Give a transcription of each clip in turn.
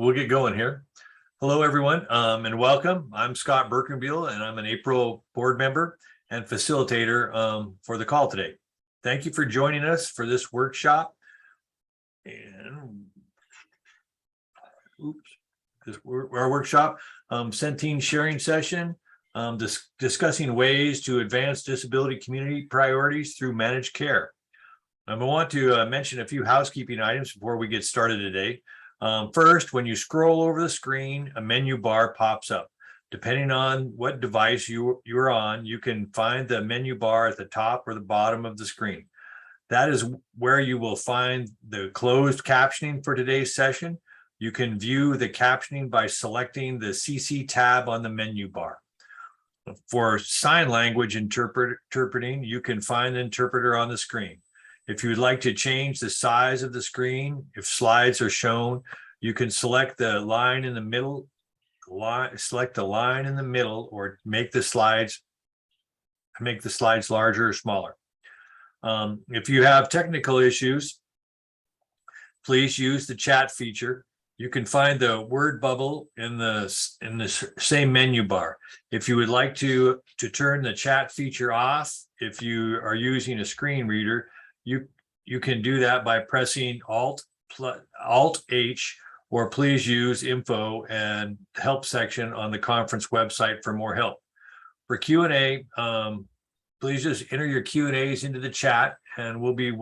we'll get going here. Hello, everyone, and welcome. I'm Scott Birkenbiel, and I'm an April board member and facilitator for the call today. Thank you for joining us for this workshop. And our workshop, Centene sharing session, discussing ways to advance disability community priorities through managed care. I want to mention a few housekeeping items before we get started today. First, when you scroll over the screen, a menu bar pops up. Depending on what device you're on, you can find the menu bar at the top or the bottom of the screen. That is where you will find the closed captioning for today's session. You can view the captioning by selecting the CC tab on the menu bar. For sign language interpreting, you can find the interpreter on the screen. If you would like to change the size of the screen, if slides are shown, you can select the line in the middle, select the line in the middle, or make the slides larger or smaller. If you have technical issues, please use the chat feature. You can find the word bubble in the same menu bar. If you would like to turn the chat feature off, if you are using a screen reader, you can do that by pressing Alt-H, or please use info and help section on the conference website for more help. For Q&A, please just enter your Q&As into the chat, and we'll be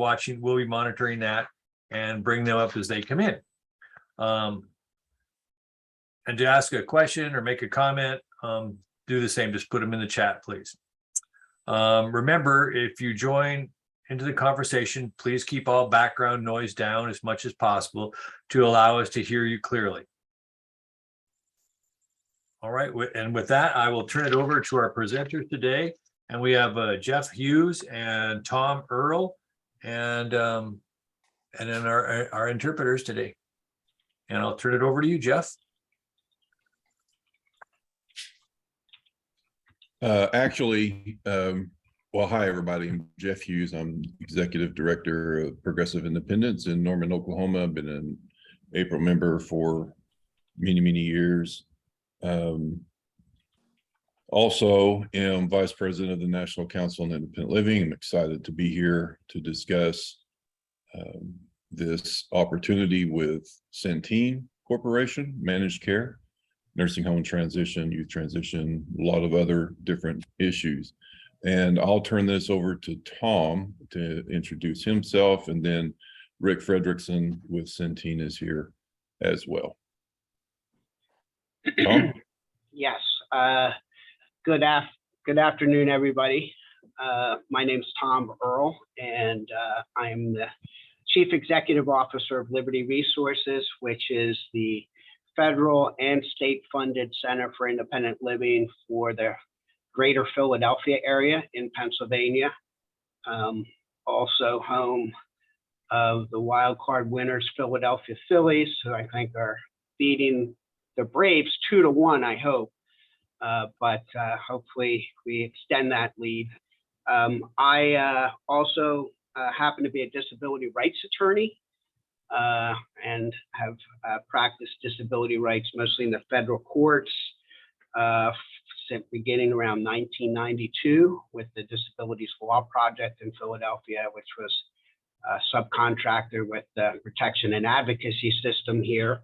monitoring that and bring them up as they come in. And to ask a question or make a comment, do the same, just put them in the chat, please. Remember, if you join into the conversation, please keep all background noise down as much as possible to allow us to hear you clearly. All right, and with that, I will turn it over to our presenters today. And we have Jeff Hughes and Tom Earl, and then our interpreters today. And I'll turn it over to you, Jeff. Well, hi, everybody. I'm Jeff Hughes. I'm Executive Director of Progressive Independence in Norman, Oklahoma. I've been an April member for many, many years. Also am Vice President of the National Council on Independent Living. I'm excited to be here to discuss this opportunity with Centene Corporation, managed care, nursing home transition, youth transition, a lot of other different issues. And I'll turn this over to Tom to introduce himself, and then Rick Fredrickson with Centene is here as well. Tom? Yes. Good afternoon, everybody. My name is Tom Earl, and I'm the Chief Executive Officer of Liberty Resources, which is the federal and state-funded Center for Independent Living for the Greater Philadelphia area in Pennsylvania. Also home of the wild card winners, Philadelphia Phillies, who I think are beating the Braves 2-1, I hope. But hopefully we extend that lead. I also happen to be a disability rights attorney and have practiced disability rights mostly in the federal courts beginning around 1992 with the Disabilities Law Project in Philadelphia, which was a subcontractor with the protection and advocacy system here.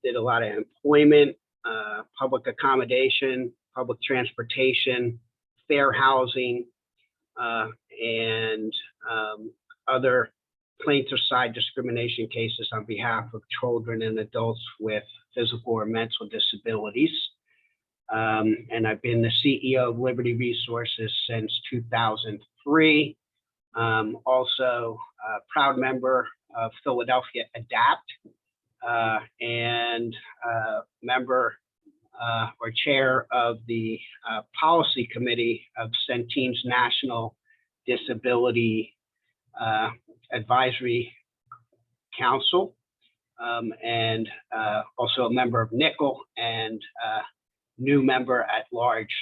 Did a lot of employment, public accommodation, public transportation, fair housing, and other plaintiff side discrimination cases on behalf of children and adults with physical or mental disabilities. And I've been the CEO of Liberty Resources since 2003. Also a proud member of Philadelphia ADAPT and member or chair of the policy committee of Centene's National Disability Advisory Council, and also a member of NICL and new member at large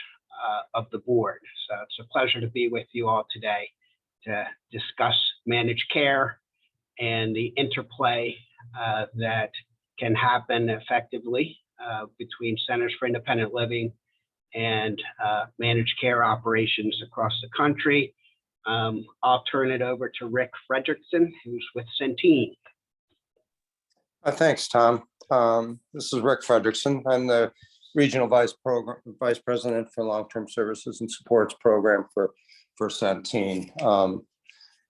of the board. So it's a pleasure to be with you all today to discuss managed care and the interplay that can happen effectively between Centers for Independent Living and managed care operations across the country. I'll turn it over to Rick Frederickson, who's with Centene. Thanks, Tom. This is Rick Frederickson. I'm the Regional Vice President for Long-Term Services and Supports Program for Centene. A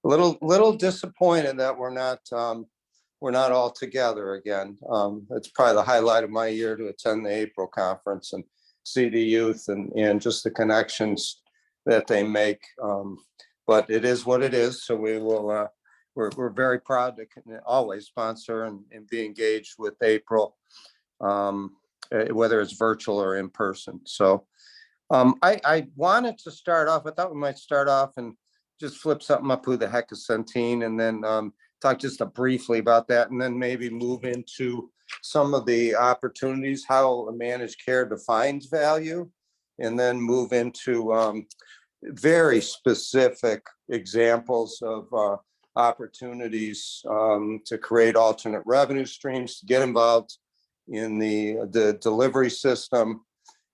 little disappointed that we're not all together again. It's probably the highlight of my year to attend the April conference and see the youth and just the connections that they make. But it is what it is. So we will. We're very proud to always sponsor and be engaged with April, whether it's virtual or in person. So I wanted to start off. I thought we might start off and just flip something up. Who the heck is Centene? And then talk just briefly about that, and then maybe move into some of the opportunities, how managed care defines value, and then move into very specific examples of opportunities to create alternate revenue streams, to get involved in the delivery system,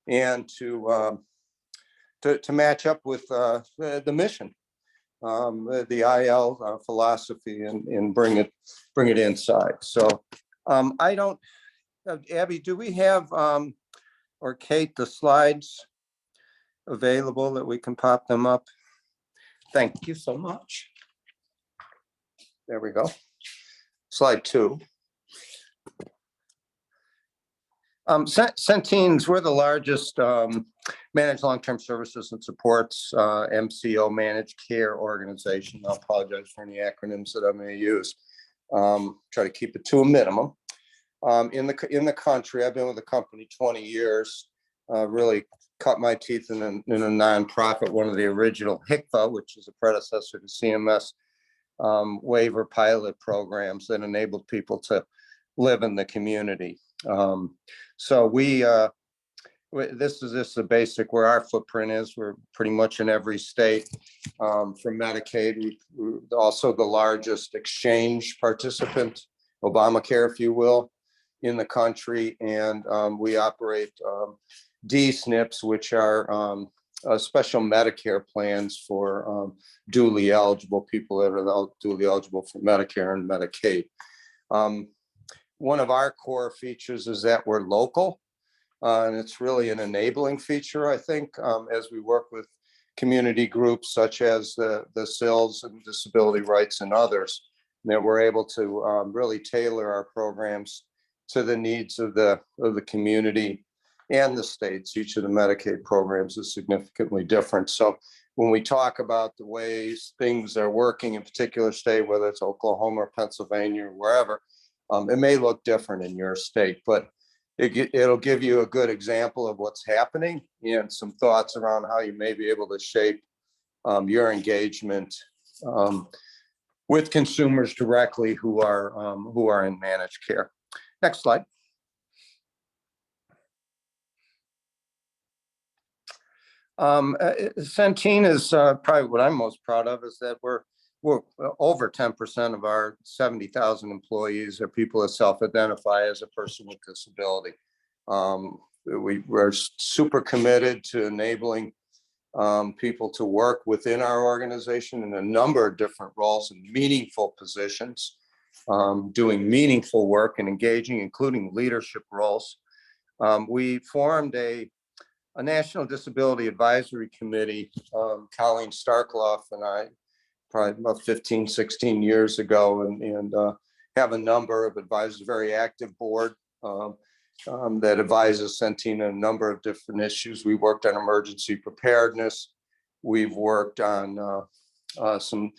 and to match up with the mission, the IL philosophy, and bring it inside. So I don't, Abby, do we have or Kate, the slides available that we can pop them up? Thank you so much. There we go. Slide 2. Centene's, we're the largest managed long-term services and supports MCO managed care organization. I'll apologize for any acronyms that I may use. Try to keep it to a minimum. In the country, I've been with the company 20 years. Really cut my teeth in a nonprofit, one of the original HCFA, which is a predecessor to CMS. Waiver pilot programs that enabled people to live in the community. So this is just the basic where our footprint is. We're pretty much in every state. For Medicaid, we're also the largest exchange participant, Obamacare, if you will, in the country. And we operate D-SNPs, which are special Medicare plans for duly eligible people that are duly eligible for Medicare and Medicaid. One of our core features is that we're local, and it's really an enabling feature, I think, as we work with community groups such as the SILs and Disability Rights and others, that we're able to really tailor our programs to the needs of the community and the states. Each of the Medicaid programs is significantly different. So when we talk about the ways things are working in a particular state, whether it's Oklahoma or Pennsylvania or wherever, it may look different in your state, but it'll give you a good example of what's happening and some thoughts around how you may be able to shape your engagement with consumers directly who are in managed care. Next slide. Centene is probably what I'm most proud of, is that we're over 10% of our 70,000 employees are people that self-identify as a person with disability. We're super committed to enabling people to work within our organization in a number of different roles and meaningful positions, doing meaningful work and engaging, including leadership roles. We formed a National Disability Advisory Committee, Colleen Starkloff and I, probably about 15, 16 years ago, and have a number of advisors, very active board that advises Centene on a number of different issues. We worked on emergency preparedness. We've worked on some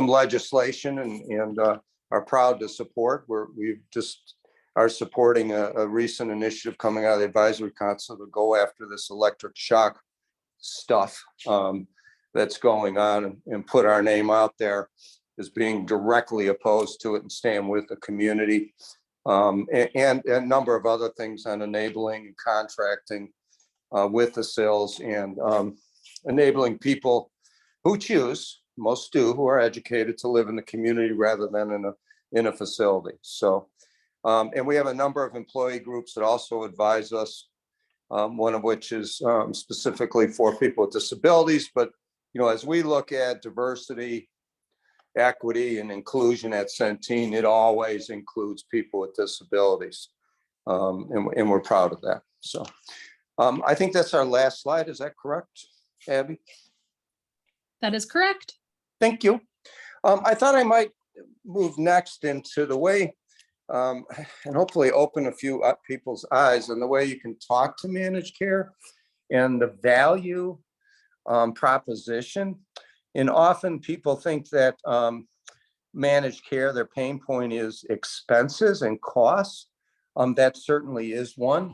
legislation and are proud to support. We've just are supporting a recent initiative coming out of the advisory council to go after this electric shock stuff that's going on, and put our name out there as being directly opposed to it and stand with the community, and a number of other things on enabling and contracting with the SILs, and enabling people who choose, most do, who are educated, to live in the community rather than in a facility. So And we have a number of employee groups that also advise us, one of which is specifically for people with disabilities. But, as we look at diversity, equity, and inclusion at Centene, it always includes people with disabilities. And we're proud of that. So I think that's our last slide. Is that correct, Abby? That is correct. Thank you. I thought I might move next into the way and hopefully open a few people's eyes on the way you can talk to managed care and the value proposition. And often people think that managed care, their pain point is expenses and costs. That certainly is one.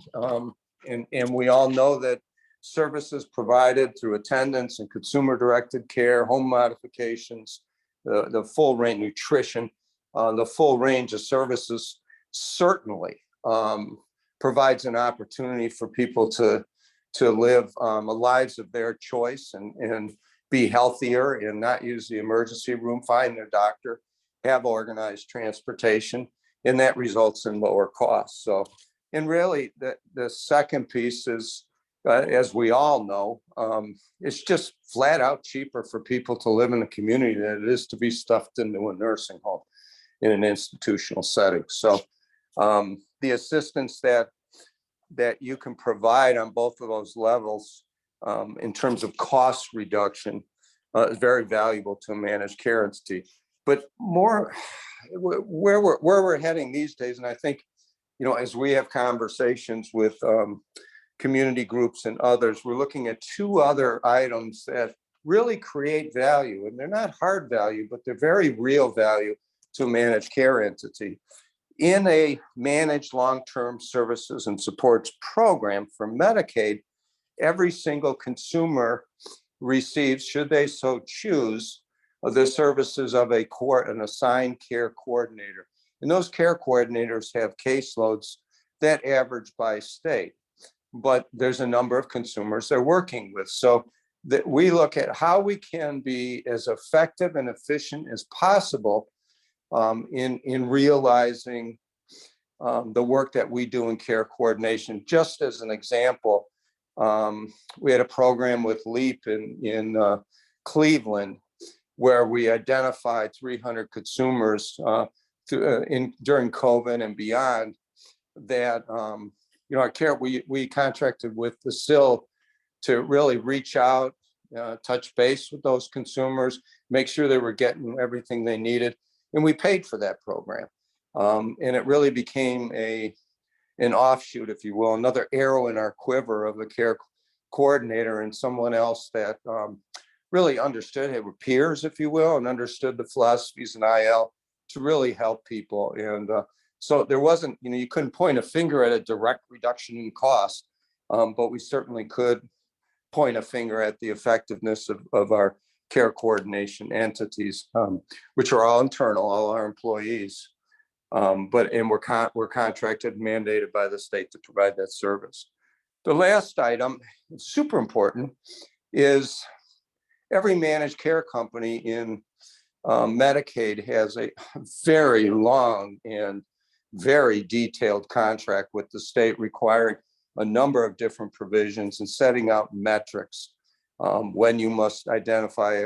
And we all know that services provided through attendance and consumer-directed care, home modifications, the full range, nutrition, the full range of services certainly provides an opportunity for people to live lives of their choice and be healthier and not use the emergency room, find their doctor, have organized transportation, and that results in lower costs. So, and really the second piece is, as we all know, it's just flat out cheaper for people to live in a community than it is to be stuffed into a nursing home in an institutional setting. So the assistance that you can provide on both of those levels in terms of cost reduction is very valuable to a managed care entity. But more where we're heading these days, and I think, as we have conversations with community groups and others, we're looking at two other items that really create value. And they're not hard value, but they're very real value to a managed care entity. In a managed long-term services and supports program for Medicaid, every single consumer receives, should they so choose, the services of an assigned care coordinator. And those care coordinators have caseloads that average by state, but there's a number of consumers they're working with. So that we look at how we can be as effective and efficient as possible in realizing the work that we do in care coordination. Just as an example, we had a program with LEAP in Cleveland where we identified 300 consumers during COVID and beyond that, our care, we contracted with the SIL to really reach out, touch base with those consumers, make sure they were getting everything they needed. And we paid for that program. And it really became an offshoot, if you will, another arrow in our quiver of the care coordinator and someone else that really understood, they were peers, if you will, and understood the philosophies in IL to really help people. And so there wasn't, you couldn't point a finger at a direct reduction in cost, but we certainly could point a finger at the effectiveness of our care coordination entities, which are all internal, all our employees. And we're contracted, mandated by the state to provide that service. The last item, super important, is every managed care company in Medicaid has a very long and very detailed contract with the state requiring a number of different provisions and setting out metrics when you must identify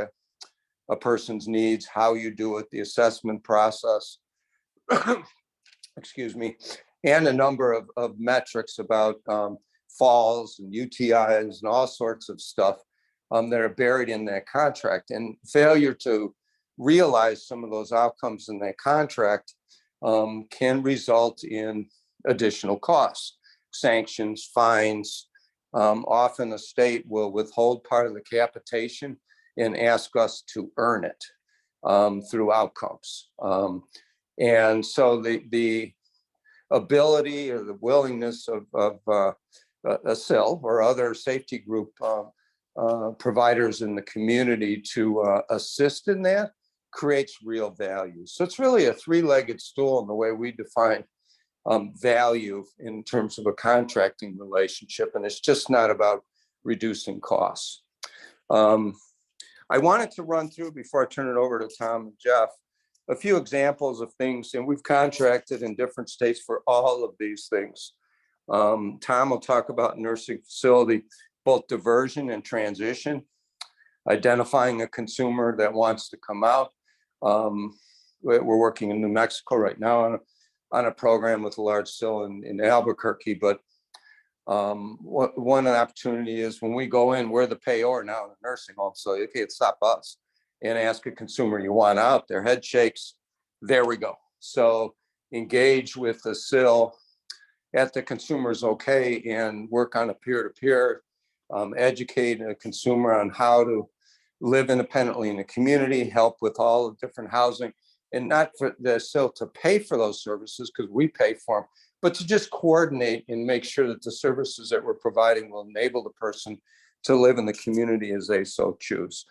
a person's needs, how you do it, the assessment process, excuse me, and a number of metrics about falls and UTIs and all sorts of stuff that are buried in that contract. And failure to realize some of those outcomes in that contract can result in additional costs, sanctions, fines. Often the state will withhold part of the capitation and ask us to earn it through outcomes. And so the ability or the willingness of a SIL or other safety group providers in the community to assist in that creates real value. So it's really a three-legged stool in the way we define value in terms of a contracting relationship. And it's just not about reducing costs. I wanted to run through, before I turn it over to Tom and Jeff, a few examples of things, and we've contracted in different states for all of these things. Tom will talk about nursing facility, both diversion and transition, identifying a consumer that wants to come out. We're working in New Mexico right now on a program with a large still in Albuquerque, but one opportunity is when we go in, we're the payor now in a nursing home, so you can't stop us and ask a consumer you want out. Their head shakes, there we go. So engage with the SIL at the consumer's okay and work on a peer-to-peer, educate a consumer on how to live independently in the community, help with all the different housing, and not for the SIL to pay for those services because we pay for them, but to just coordinate and make sure that the services that we're providing will enable the person to live in the community as they so choose.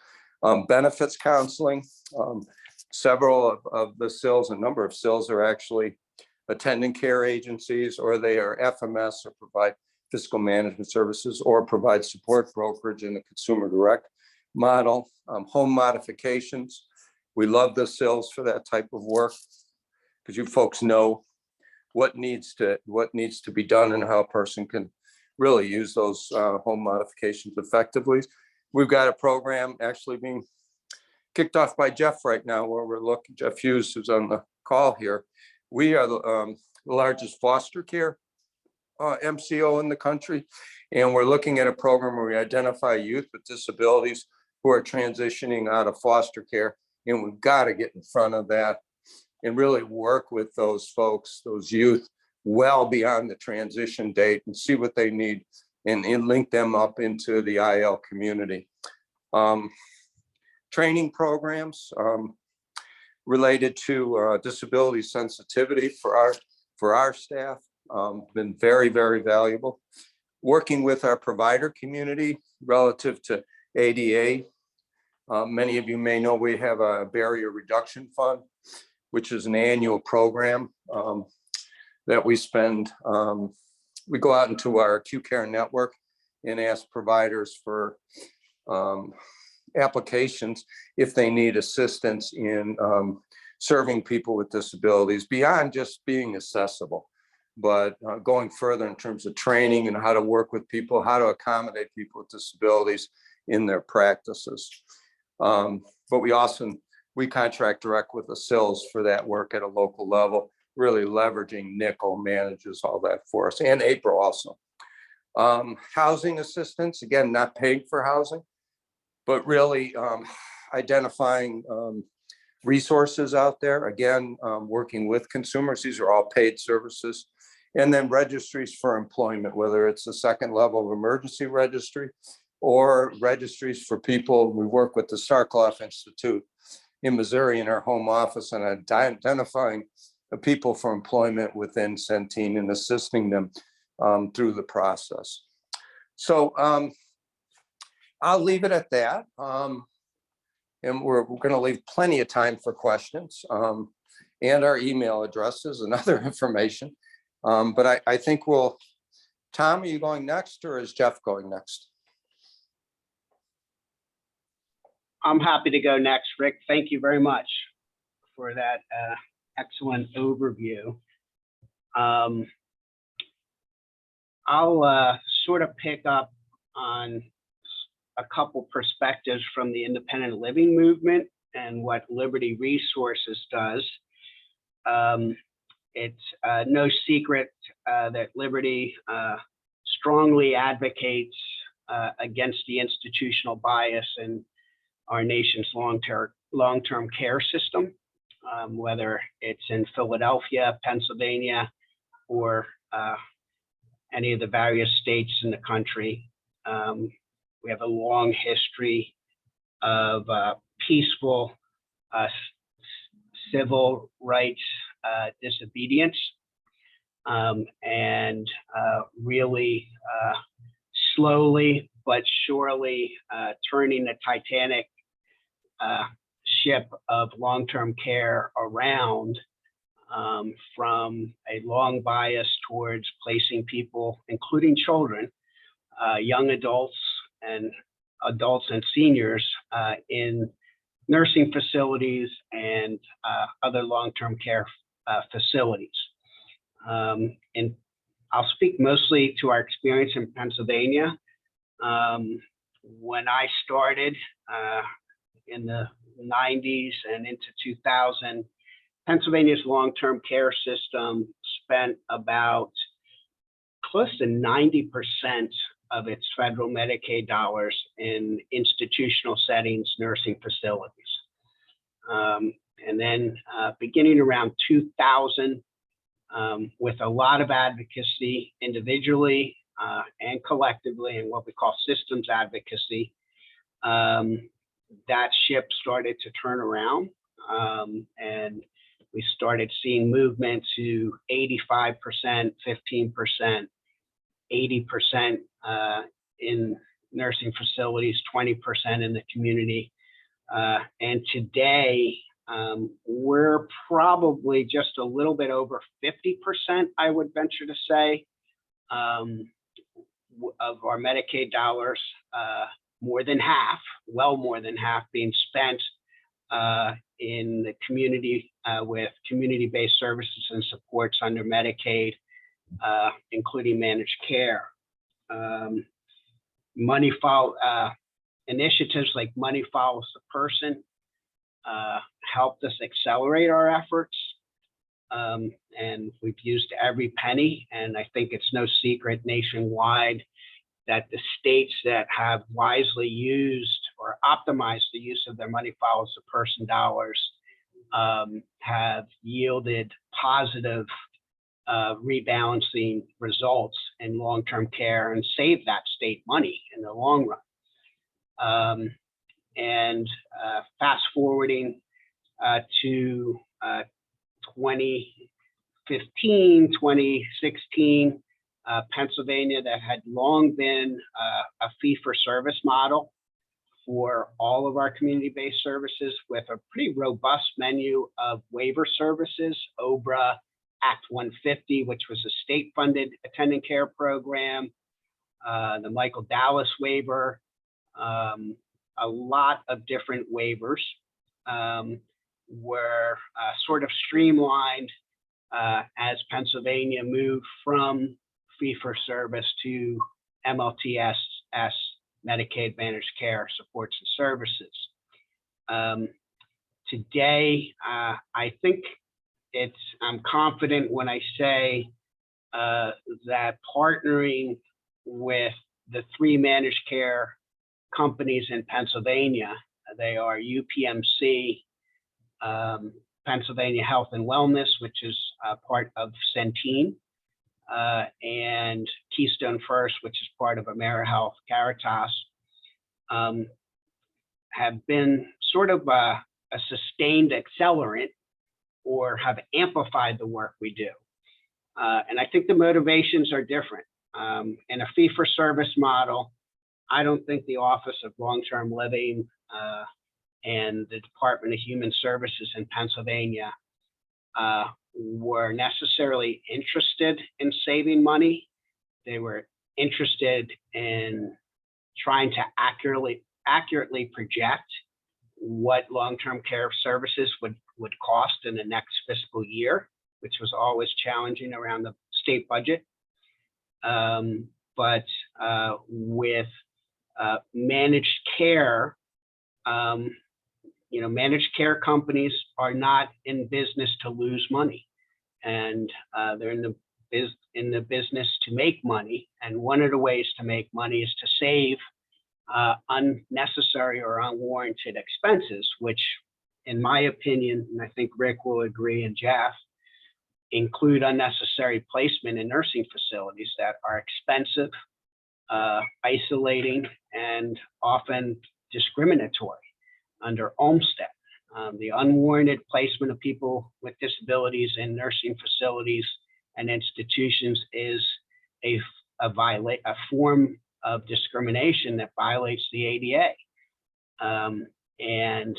Benefits counseling, several of the SILs, a number of SILs are actually attendant care agencies, or they are FMS or provide fiscal management services or provide support brokerage in the consumer direct model. Home modifications. We love the SILs for that type of work because you folks know what needs to be done and how a person can really use those home modifications effectively. We've got a program actually being kicked off by Jeff right now where we're looking, Jeff Hughes, who's on the call here. We are the largest foster care MCO in the country. And we're looking at a program where we identify youth with disabilities who are transitioning out of foster care. And we've got to get in front of that and really work with those folks, those youth, well beyond the transition date and see what they need and link them up into the IL community. Training programs related to disability sensitivity for our staff, been very, very valuable. Working with our provider community relative to ADA. Many of you may know we have a barrier reduction fund, which is an annual program that we spend. We go out into our acute care network and ask providers for applications if they need assistance in serving people with disabilities beyond just being accessible, but going further in terms of training and how to work with people, how to accommodate people with disabilities in their practices. But we contract direct with the SILs for that work at a local level, really leveraging Nickel manages all that for us, and April also. Housing assistance, again, not paying for housing, but really identifying resources out there, again, working with consumers. These are all paid services. And then registries for employment, whether it's a second level of emergency registry or registries for people. We work with the Starkloff Institute in Missouri in our home office and identifying the people for employment within Centene and assisting them through the process. So I'll leave it at that. And we're going to leave plenty of time for questions and our email addresses and other information. But I think Tom, are you going next or is Jeff going next? I'm happy to go next, Rick. Thank you very much for that excellent overview. I'll sort of pick up on a couple perspectives from the independent living movement and what Liberty Resources does. It's no secret that Liberty strongly advocates against the institutional bias in our nation's long-term care system, whether it's in Philadelphia, Pennsylvania, or any of the various states in the country. We have a long history of peaceful civil rights disobedience and really slowly but surely turning the Titanic ship of long-term care around from a long bias towards placing people, including children, young adults and seniors in nursing facilities and other long-term care facilities. And I'll speak mostly to our experience in Pennsylvania. When I started in the 90s and into 2000, Pennsylvania's long-term care system spent about close to 90% of its federal Medicaid dollars in institutional settings, nursing facilities. And then beginning around 2000, with a lot of advocacy individually and collectively, and what we call systems advocacy, that ship started to turn around, and we started seeing movement to 85%, 15%, 80% in nursing facilities, 20% in the community. And today, we're probably just a little bit over 50%, I would venture to say, of our Medicaid dollars, more than half, well more than half, being spent in the community with community-based services and supports under Medicaid, including managed care. Initiatives like Money Follows the Person helped us accelerate our efforts. And we've used every penny, and I think it's no secret nationwide that the states that have wisely used or optimized the use of their Money Follows the Person dollars have yielded positive rebalancing results in long-term care and saved that state money in the long run. And fast forwarding to 2015, 2016, Pennsylvania, that had long been a fee-for-service model for all of our community-based services, with a pretty robust menu of waiver services, OBRA, Act 150, which was a state-funded attendant care program, the Michael Dallas waiver, a lot of different waivers were sort of streamlined as Pennsylvania moved from fee-for-service to MLTS, Medicaid Managed Care Supports and Services. Today, I think I'm confident when I say that partnering with the three managed care companies in Pennsylvania, they are UPMC, Pennsylvania Health and Wellness, which is part of Centene, and Keystone First, which is part of AmeriHealth Caritas, have been sort of a sustained accelerant, or have amplified the work we do. And I think the motivations are different. In a fee-for-service model, I don't think the Office of Long-Term Living and the Department of Human Services in Pennsylvania were necessarily interested in saving money. They were interested in trying to accurately project what long-term care services would cost in the next fiscal year, which was always challenging around the state budget. But with managed care, managed care companies are not in business to lose money, and they're in the business to make money. And one of the ways to make money is to save unnecessary or unwarranted expenses, which, in my opinion, and I think Rick will agree, and Jeff, include unnecessary placement in nursing facilities that are expensive, isolating, and often discriminatory under Olmstead. The unwarranted placement of people with disabilities in nursing facilities and institutions is a form of discrimination that violates the ADA. And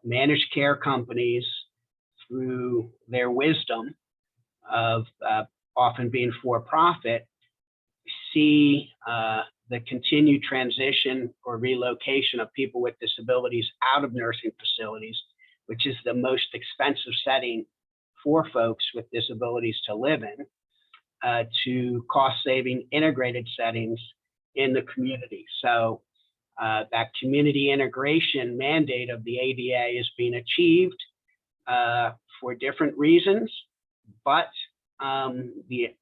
managed care companies, through their wisdom of often being for-profit, see the continued transition or relocation of people with disabilities out of nursing facilities, which is the most expensive setting for folks with disabilities to live in, to cost-saving integrated settings in the community. So that community integration mandate of the ADA is being achieved for different reasons, but the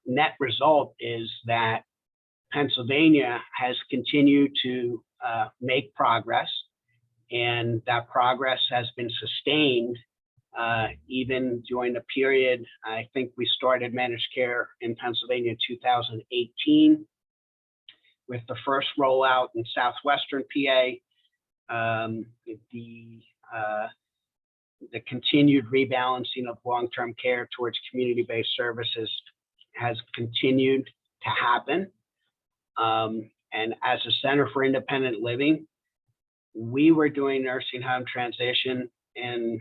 net result is that Pennsylvania has continued to make progress, and that progress has been sustained even during the period. I think we started managed care in Pennsylvania in 2018 with the first rollout in southwestern PA. The continued rebalancing of long-term care towards community-based services has continued to happen. And as a Center for Independent Living, we were doing nursing home transition in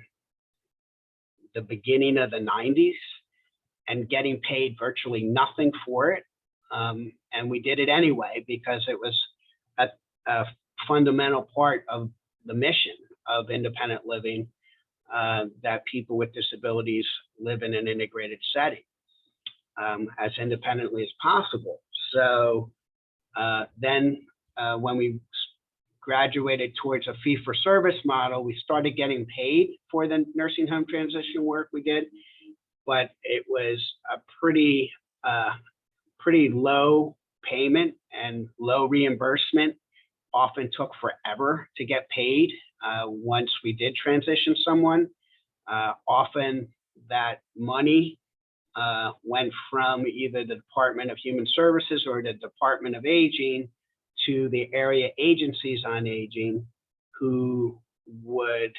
the beginning of the 90s and getting paid virtually nothing for it. And we did it anyway because it was a fundamental part of the mission of independent living, that people with disabilities live in an integrated setting as independently as possible. So then when we graduated towards a fee-for-service model, we started getting paid for the nursing home transition work we did, but it was a pretty low payment and low reimbursement. Often took forever to get paid once we did transition someone. Often that money went from either the Department of Human Services or the Department of Aging to the area agencies on aging, who would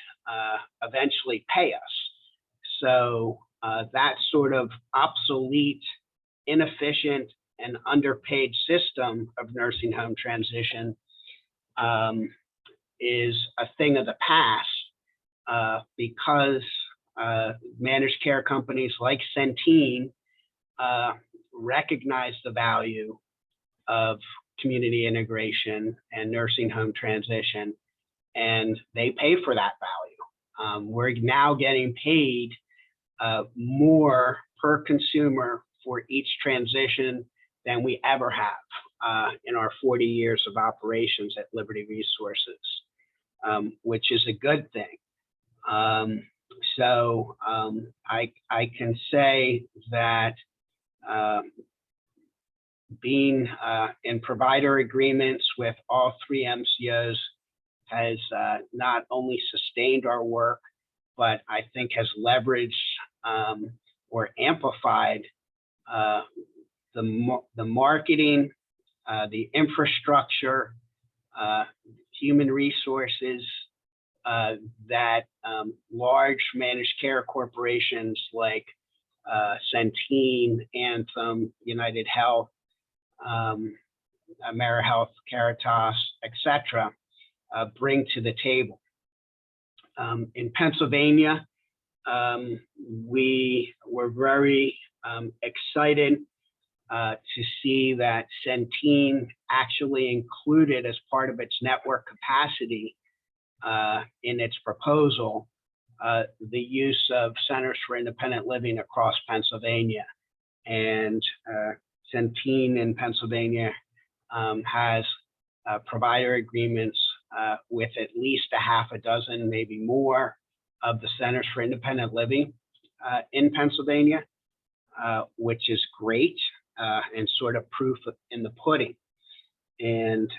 eventually pay us. So that sort of obsolete, inefficient, and underpaid system of nursing home transition is a thing of the past, because managed care companies like Centene recognize the value of community integration and nursing home transition, and they pay for that value. We're now getting paid more per consumer for each transition than we ever have in our 40 years of operations at Liberty Resources, which is a good thing. So I can say that being in provider agreements with all three MCOs has not only sustained our work, but I think has leveraged or amplified the marketing, the infrastructure, human resources that large managed care corporations like Centene, Anthem, United Health, AmeriHealth, Caritas, etc., bring to the table. In Pennsylvania, we were very excited to see that Centene actually included as part of its network capacity in its proposal the use of centers for independent living across Pennsylvania. And Centene in Pennsylvania has provider agreements with at least a half a dozen, maybe more, of the centers for independent living in Pennsylvania, which is great and sort of proof in the pudding. And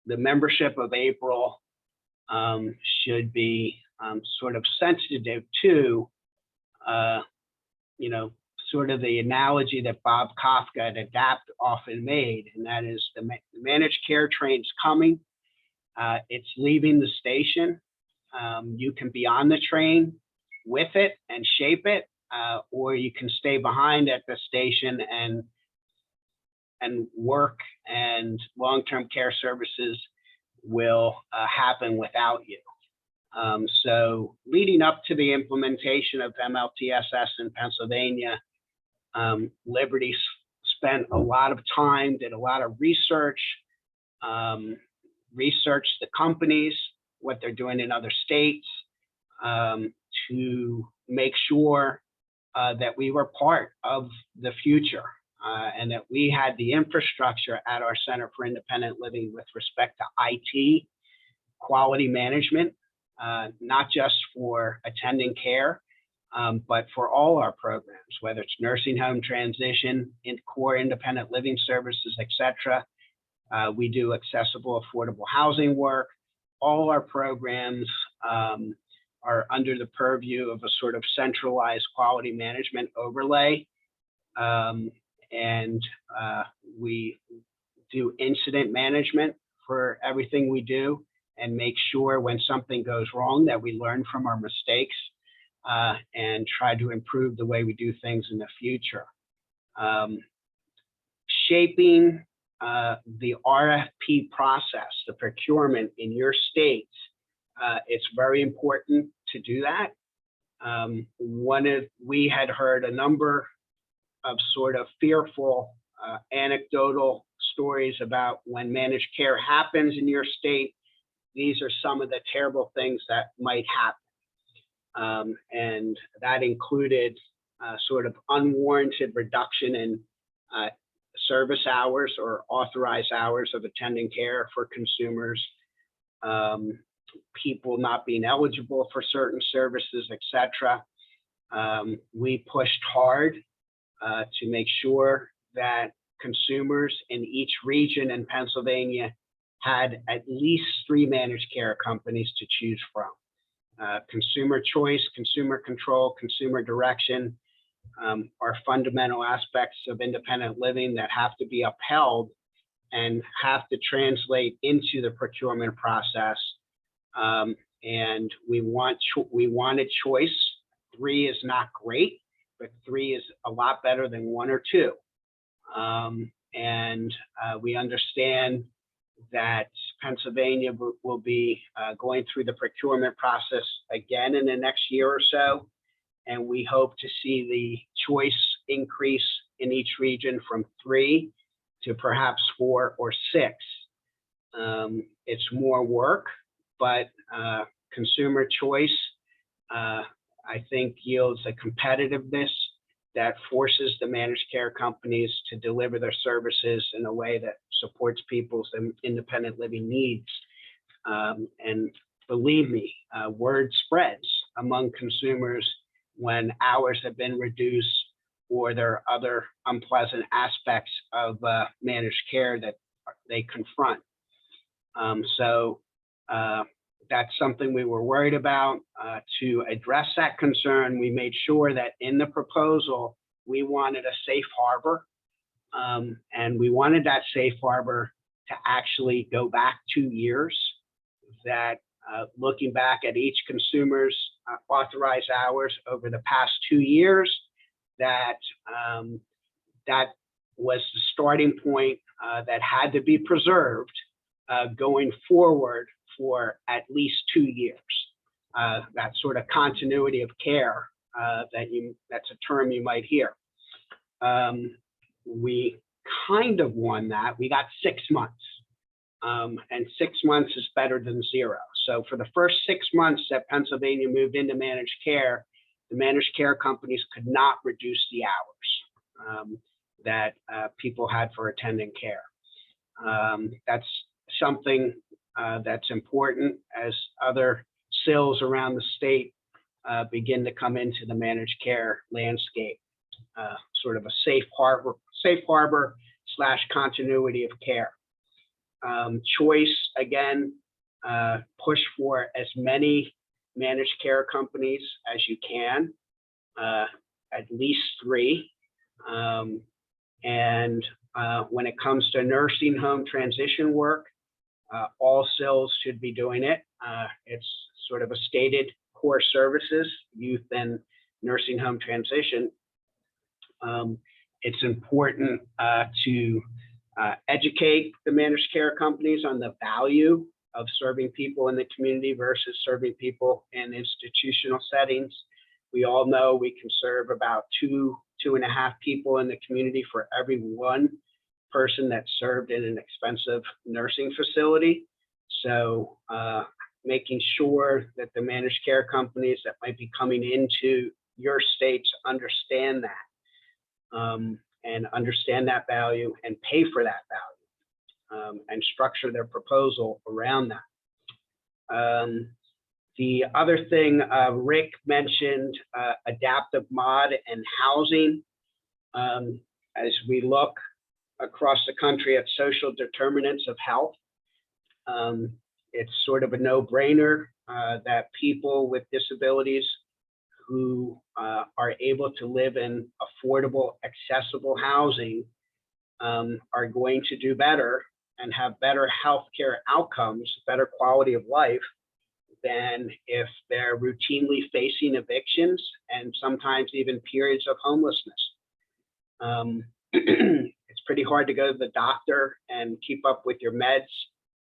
the membership of April should be sort of sensitive to, sort of the analogy that Bob Kafka at ADAPT often made, and that is the managed care train's coming. It's leaving the station. You can be on the train with it and shape it, or you can stay behind at the station and work, and long-term care services will happen without you. So leading up to the implementation of MLTSS in Pennsylvania, Liberty spent a lot of time, did a lot of research, researched the companies, what they're doing in other states, to make sure that we were part of the future, and that we had the infrastructure at our Center for Independent Living with respect to IT, quality management, not just for attending care, but for all our programs, whether it's nursing home transition, in core independent living services, et cetera. We do accessible, affordable housing work. All our programs are under the purview of a sort of centralized quality management overlay. And we do incident management for everything we do and make sure when something goes wrong that we learn from our mistakes and try to improve the way we do things in the future. Shaping the RFP process, the procurement in your states, it's very important to do that. We had heard a number of sort of fearful anecdotal stories about when managed care happens in your state. These are some of the terrible things that might happen. And that included sort of unwarranted reduction in service hours or authorized hours of attending care for consumers, people not being eligible for certain services, et cetera. We pushed hard to make sure that consumers in each region in Pennsylvania had at least 3 managed care companies to choose from. Consumer choice, consumer control, consumer direction are fundamental aspects of independent living that have to be upheld and have to translate into the procurement process. And we wanted choice. 3 is not great, but 3 is a lot better than 1 or 2. And we understand that Pennsylvania will be going through the procurement process again in the next year or so. And we hope to see the choice increase in each region from 3 to perhaps 4 or 6. It's more work, but consumer choice, I think, yields a competitiveness that forces the managed care companies to deliver their services in a way that supports people's independent living needs. And believe me, word spreads among consumers when hours have been reduced or there are other unpleasant aspects of managed care that they confront. So that's something we were worried about. To address that concern, we made sure that in the proposal, we wanted a safe harbor. And we wanted that safe harbor to actually go back 2 years, that looking back at each consumer's authorized hours over the past 2 years, that that was the starting point that had to be preserved going forward for at least 2 years. That sort of continuity of care, that's a term you might hear. We kind of won that. We got 6 months. And 6 months is better than 0. So for the first 6 months that Pennsylvania moved into managed care, the managed care companies could not reduce the hours that people had for attending care. That's something that's important as other CILs around the state begin to come into the managed care landscape. Sort of a safe harbor / continuity of care. Choice, again, push for as many managed care companies as you can, at least 3. And when it comes to nursing home transition work, all CILs should be doing it. It's sort of a stated core services, youth and nursing home transition. It's important to educate the managed care companies on the value of serving people in the community versus serving people in institutional settings. We all know we can serve about 2 2.5 people in the community for every one person that served in an expensive nursing facility. So making sure that the managed care companies that might be coming into your states understand that and understand that value and pay for that value and structure their proposal around that. The other thing Rick mentioned, adaptive mod and housing. As we look across the country at social determinants of health, it's sort of a no-brainer that people with disabilities who are able to live in affordable, accessible housing are going to do better and have better healthcare outcomes, better quality of life than if they're routinely facing evictions and sometimes even periods of homelessness. It's pretty hard to go to the doctor and keep up with your meds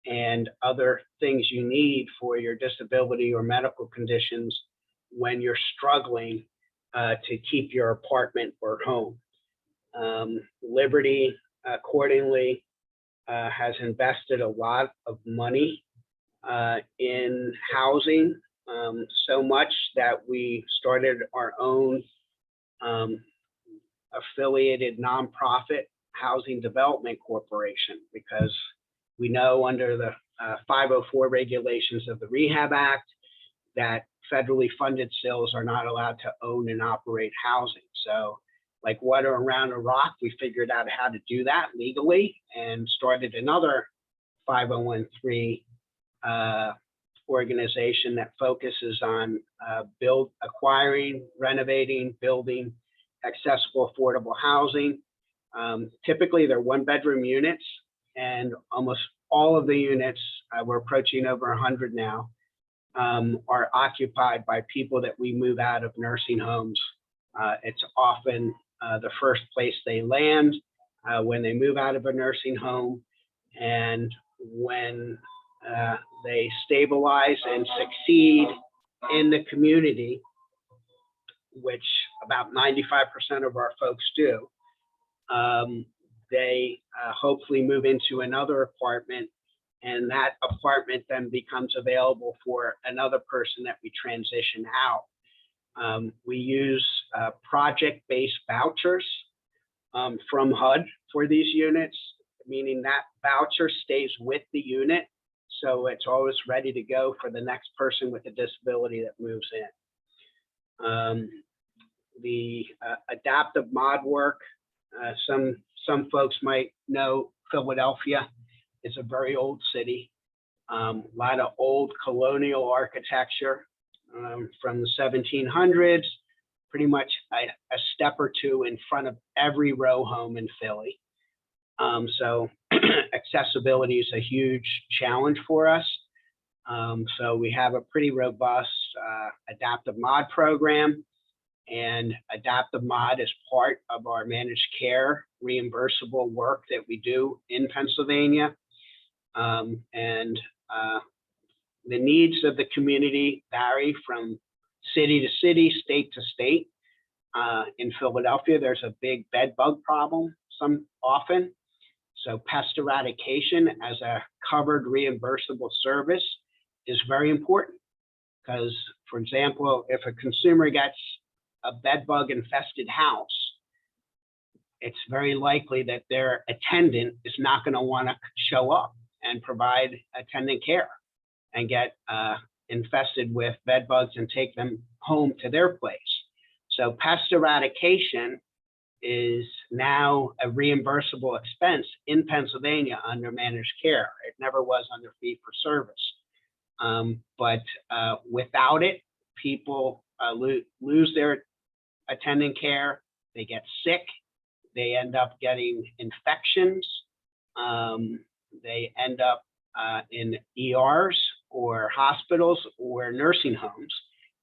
and other things you need for your disability or medical conditions when you're struggling to keep your apartment or home. Liberty, accordingly, has invested a lot of money in housing, so much that we started our own affiliated nonprofit housing development corporation, because we know under the 504 regulations of the Rehab Act that federally funded CILs are not allowed to own and operate housing. So like water around a rock, we figured out how to do that legally and started another 5013 organization that focuses on acquiring, renovating, building accessible, affordable housing. Typically, they're one-bedroom units, and almost all of the units, we're approaching over 100 now, are occupied by people that we move out of nursing homes. It's often the first place they land when they move out of a nursing home, and when they stabilize and succeed in the community, which about 95% of our folks do, they hopefully move into another apartment, and that apartment then becomes available for another person that we transition out. We use project-based vouchers from HUD for these units, meaning that voucher stays with the unit, so it's always ready to go for the next person with a disability that moves in. The adaptive mod work, some folks might know Philadelphia is a very old city. A lot of old colonial architecture from the 1700s, pretty much a step or two in front of every row home in Philly. So accessibility is a huge challenge for us. So we have a pretty robust adaptive mod program, and adaptive mod is part of our managed care reimbursable work that we do in Pennsylvania. And the needs of the community vary from city to city, state to state. In Philadelphia, there's a big bed bug problem often. So pest eradication as a covered reimbursable service is very important, because, for example, if a consumer gets a bed bug infested house, it's very likely that their attendant is not going to want to show up and provide attendant care and get infested with bed bugs and take them home to their place. So pest eradication is now a reimbursable expense in Pennsylvania under managed care. It never was under fee for service. But without it, people lose their attendant care, they get sick, they end up getting infections, they end up in ERs or hospitals or nursing homes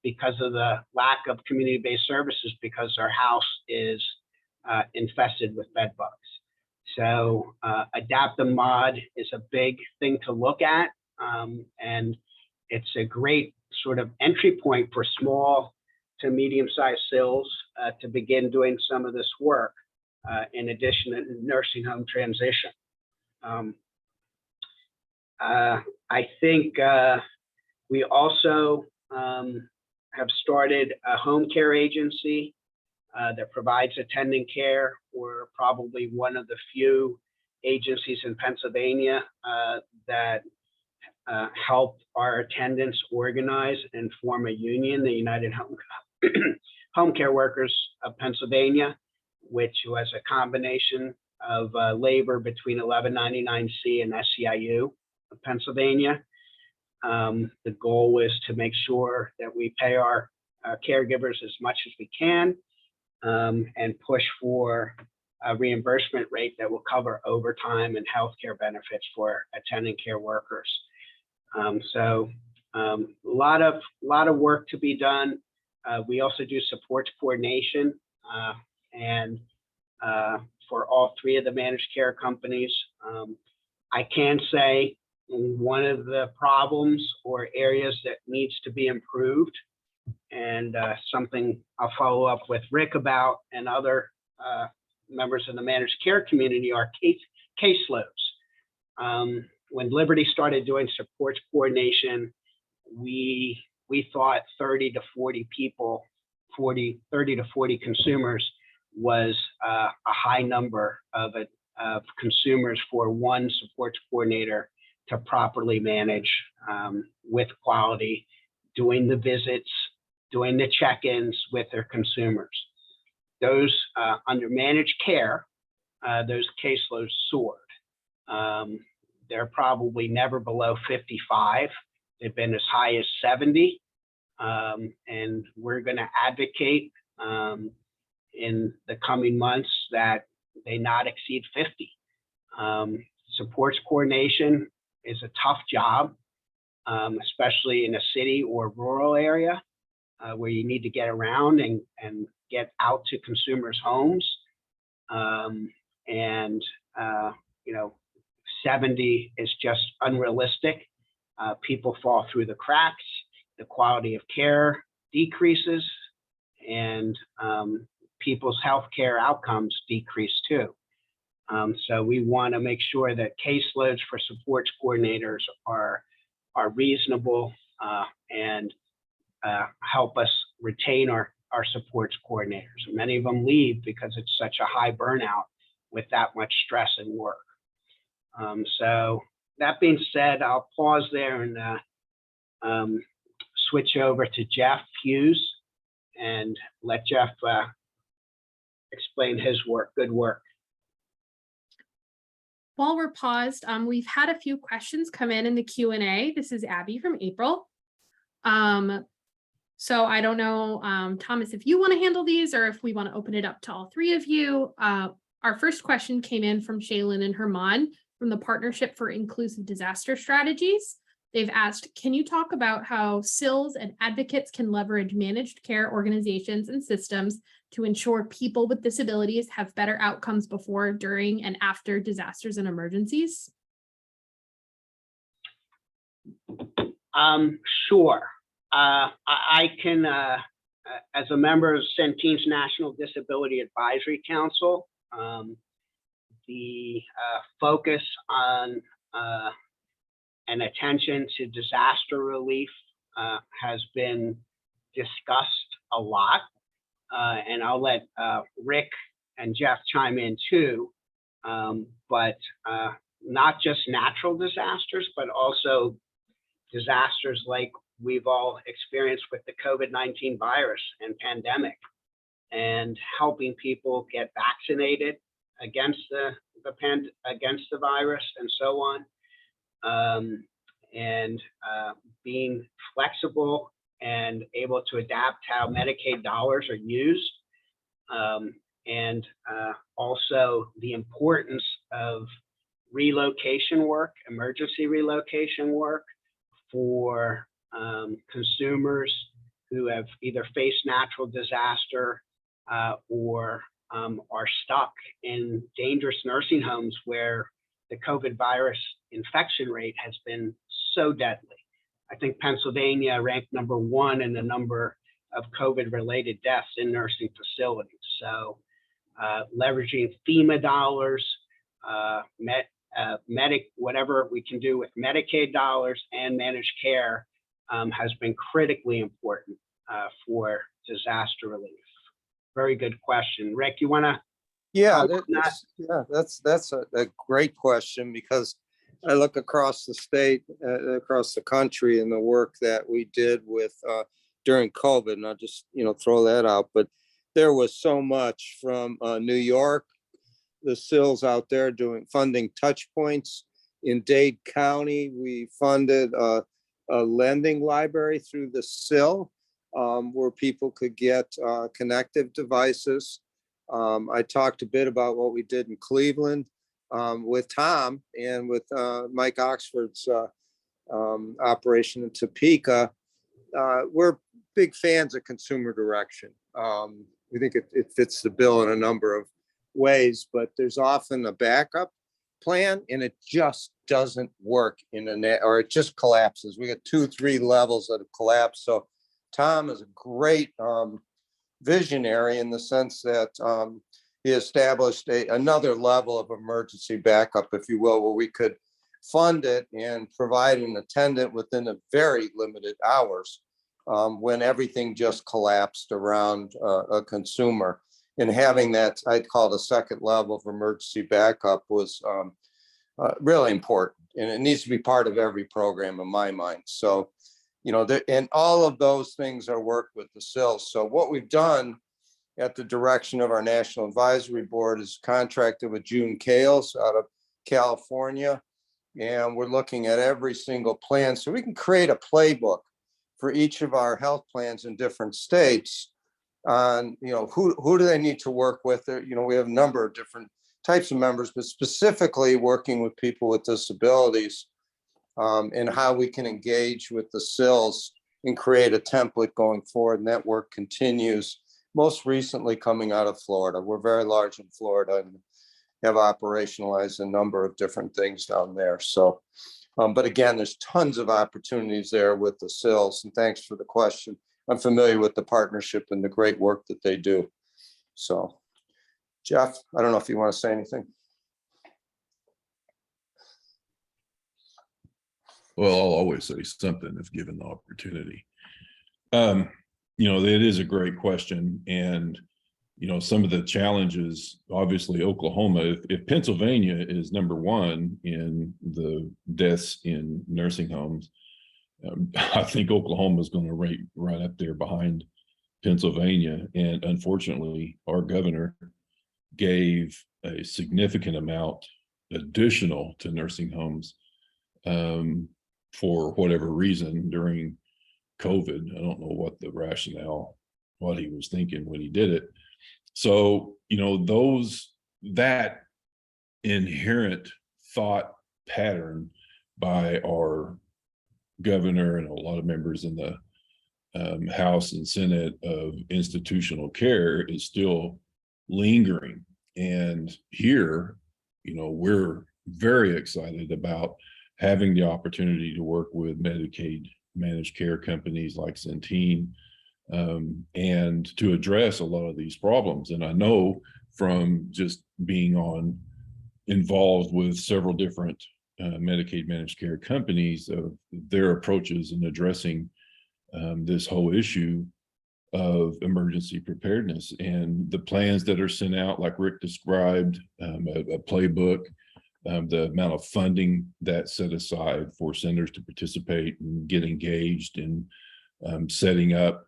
because of the lack of community-based services, because their house is infested with bed bugs. So adaptive mod is a big thing to look at, and it's a great sort of entry point for small to medium-sized sills to begin doing some of this work in addition to nursing home transition. I think we also have started a home care agency that provides attendant care. We're probably one of the few agencies in Pennsylvania that help our attendants organize and form a union, the United Home Care Workers of Pennsylvania, which was a combination of labor between 1199C and SEIU of Pennsylvania. The goal is to make sure that we pay our caregivers as much as we can and push for a reimbursement rate that will cover overtime and healthcare benefits for attendant care workers. So a lot of work to be done. We also do supports coordination and for all three of the managed care companies. I can say one of the problems or areas that needs to be improved, and something I'll follow up with Rick about and other members of the managed care community, are caseloads. When Liberty started doing supports coordination, we thought 30 to 40 people, 30 to 40 consumers was a high number of consumers for one supports coordinator to properly manage with quality, doing the visits, doing the check-ins with their consumers. Those under managed care, those caseloads soared. They're probably never below 55. They've been as high as 70. And we're going to advocate in the coming months that they not exceed 50. Supports coordination is a tough job, especially in a city or rural area where you need to get around and get out to consumers' homes. You know, 70 is just unrealistic. People fall through the cracks, the quality of care decreases, and people's healthcare outcomes decrease too. So we want to make sure that caseloads for supports coordinators are reasonable and help us retain our supports coordinators. Many of them leave because it's such a high burnout with that much stress and work. So that being said, I'll pause there and switch over to Jeff Hughes and let Jeff explain his work. Good work. While we're paused, we've had a few questions come in the Q&A. This is Abby from April. So I don't know, Thomas, if you want to handle these or if we want to open it up to all three of you. Our first question came in from Shaylin and Herman from the Partnership for Inclusive Disaster Strategies. They've asked, can you talk about how SILs and advocates can leverage managed care organizations and systems to ensure people with disabilities have better outcomes before, during, and after disasters and emergencies? Sure. I can, as a member of Centene's National Disability Advisory Council, the focus on and attention to disaster relief has been discussed a lot. And I'll let Rick and Jeff chime in too, but not just natural disasters, but also disasters like we've all experienced with the COVID-19 virus and pandemic, and helping people get vaccinated against the virus and so on, and being flexible and able to adapt how Medicaid dollars are used, and also the importance of relocation work, emergency relocation work for consumers who have either faced natural disaster or are stuck in dangerous nursing homes where the COVID virus infection rate has been so deadly. I think Pennsylvania ranked #1 in the number of COVID-related deaths in nursing facilities. So leveraging FEMA dollars, whatever we can do with Medicaid dollars and managed care has been critically important for disaster relief. Very good question. Rick, you want to? Yeah, that's a great question, because I look across the state, across the country, and the work that we did with during COVID, and I'll just, throw that out. But there was so much from New York, the SILs out there funding touch points. In Dade County, we funded a lending library through the SIL, where people could get connective devices. I talked a bit about what we did in Cleveland with Tom and with Mike Oxford's operation in Topeka. We're big fans of consumer direction. We think it fits the bill in a number of ways, but there's often a backup plan, and it just doesn't work or it just collapses. We got 2-3 levels that have collapsed. So Tom is a great visionary in the sense that he established another level of emergency backup, if you will, where we could fund it and provide an attendant within a very limited hours when everything just collapsed around a consumer. And having that, I'd call it a second level of emergency backup, was really important. And it needs to be part of every program in my mind. So, and all of those things are worked with the SILs. So what we've done at the direction of our National Advisory Board is contracted with June Kales out of California. And we're looking at every single plan so we can create a playbook for each of our health plans in different states on, who do they need to work with? We have a number of different types of members, but specifically working with people with disabilities, and how we can engage with the SILs and create a template going forward. And that work continues, most recently coming out of Florida. We're very large in Florida and have operationalized a number of different things down there. So, but again, there's tons of opportunities there with the SILs. And thanks for the question. I'm familiar with the partnership and the great work that they do. So, Jeff, I don't know if you want to say anything. Well, I'll always say something if given the opportunity. It is a great question. And, some of the challenges, obviously Oklahoma, if Pennsylvania is number one in the deaths in nursing homes, I think Oklahoma is going to rate right up there behind Pennsylvania. And unfortunately, our governor gave a significant amount additional to nursing homes for whatever reason during COVID. I don't know what the rationale, what he was thinking when he did it. So, that inherent thought pattern by our governor and a lot of members in the House and Senate of institutional care is still lingering. And here, we're very excited about having the opportunity to work with Medicaid managed care companies like Centene, and to address a lot of these problems. And I know from just being involved with several different Medicaid managed care companies, their approaches in addressing this whole issue of emergency preparedness, and the plans that are sent out, like Rick described, a playbook, the amount of funding that's set aside for centers to participate and get engaged in setting up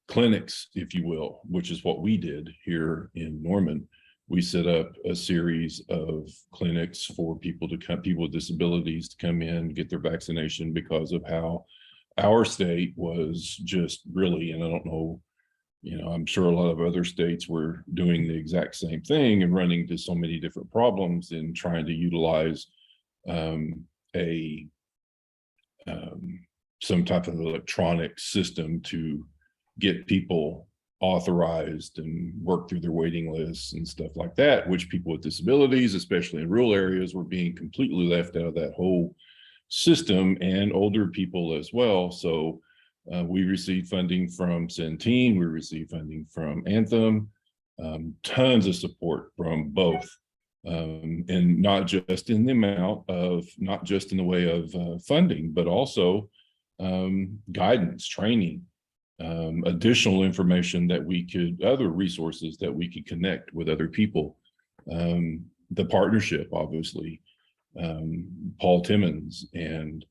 clinics, if you will, which is what we did here in Norman. We set up a series of clinics for people with disabilities to come in, get their vaccination, because of how our state was just really, and I don't know, I'm sure a lot of other states were doing the exact same thing and running into so many different problems in trying to utilize some type of electronic system to get people authorized and work through their waiting lists and stuff like that, which people with disabilities, especially in rural areas, were being completely left out of that whole system, and older people as well. So We received funding from Centene, we received funding from Anthem, tons of support from both. And not just in the amount of, not just in the way of funding, but also guidance, training, additional information that we could, other resources that we could connect with other people. The partnership, obviously, Paul Timmons and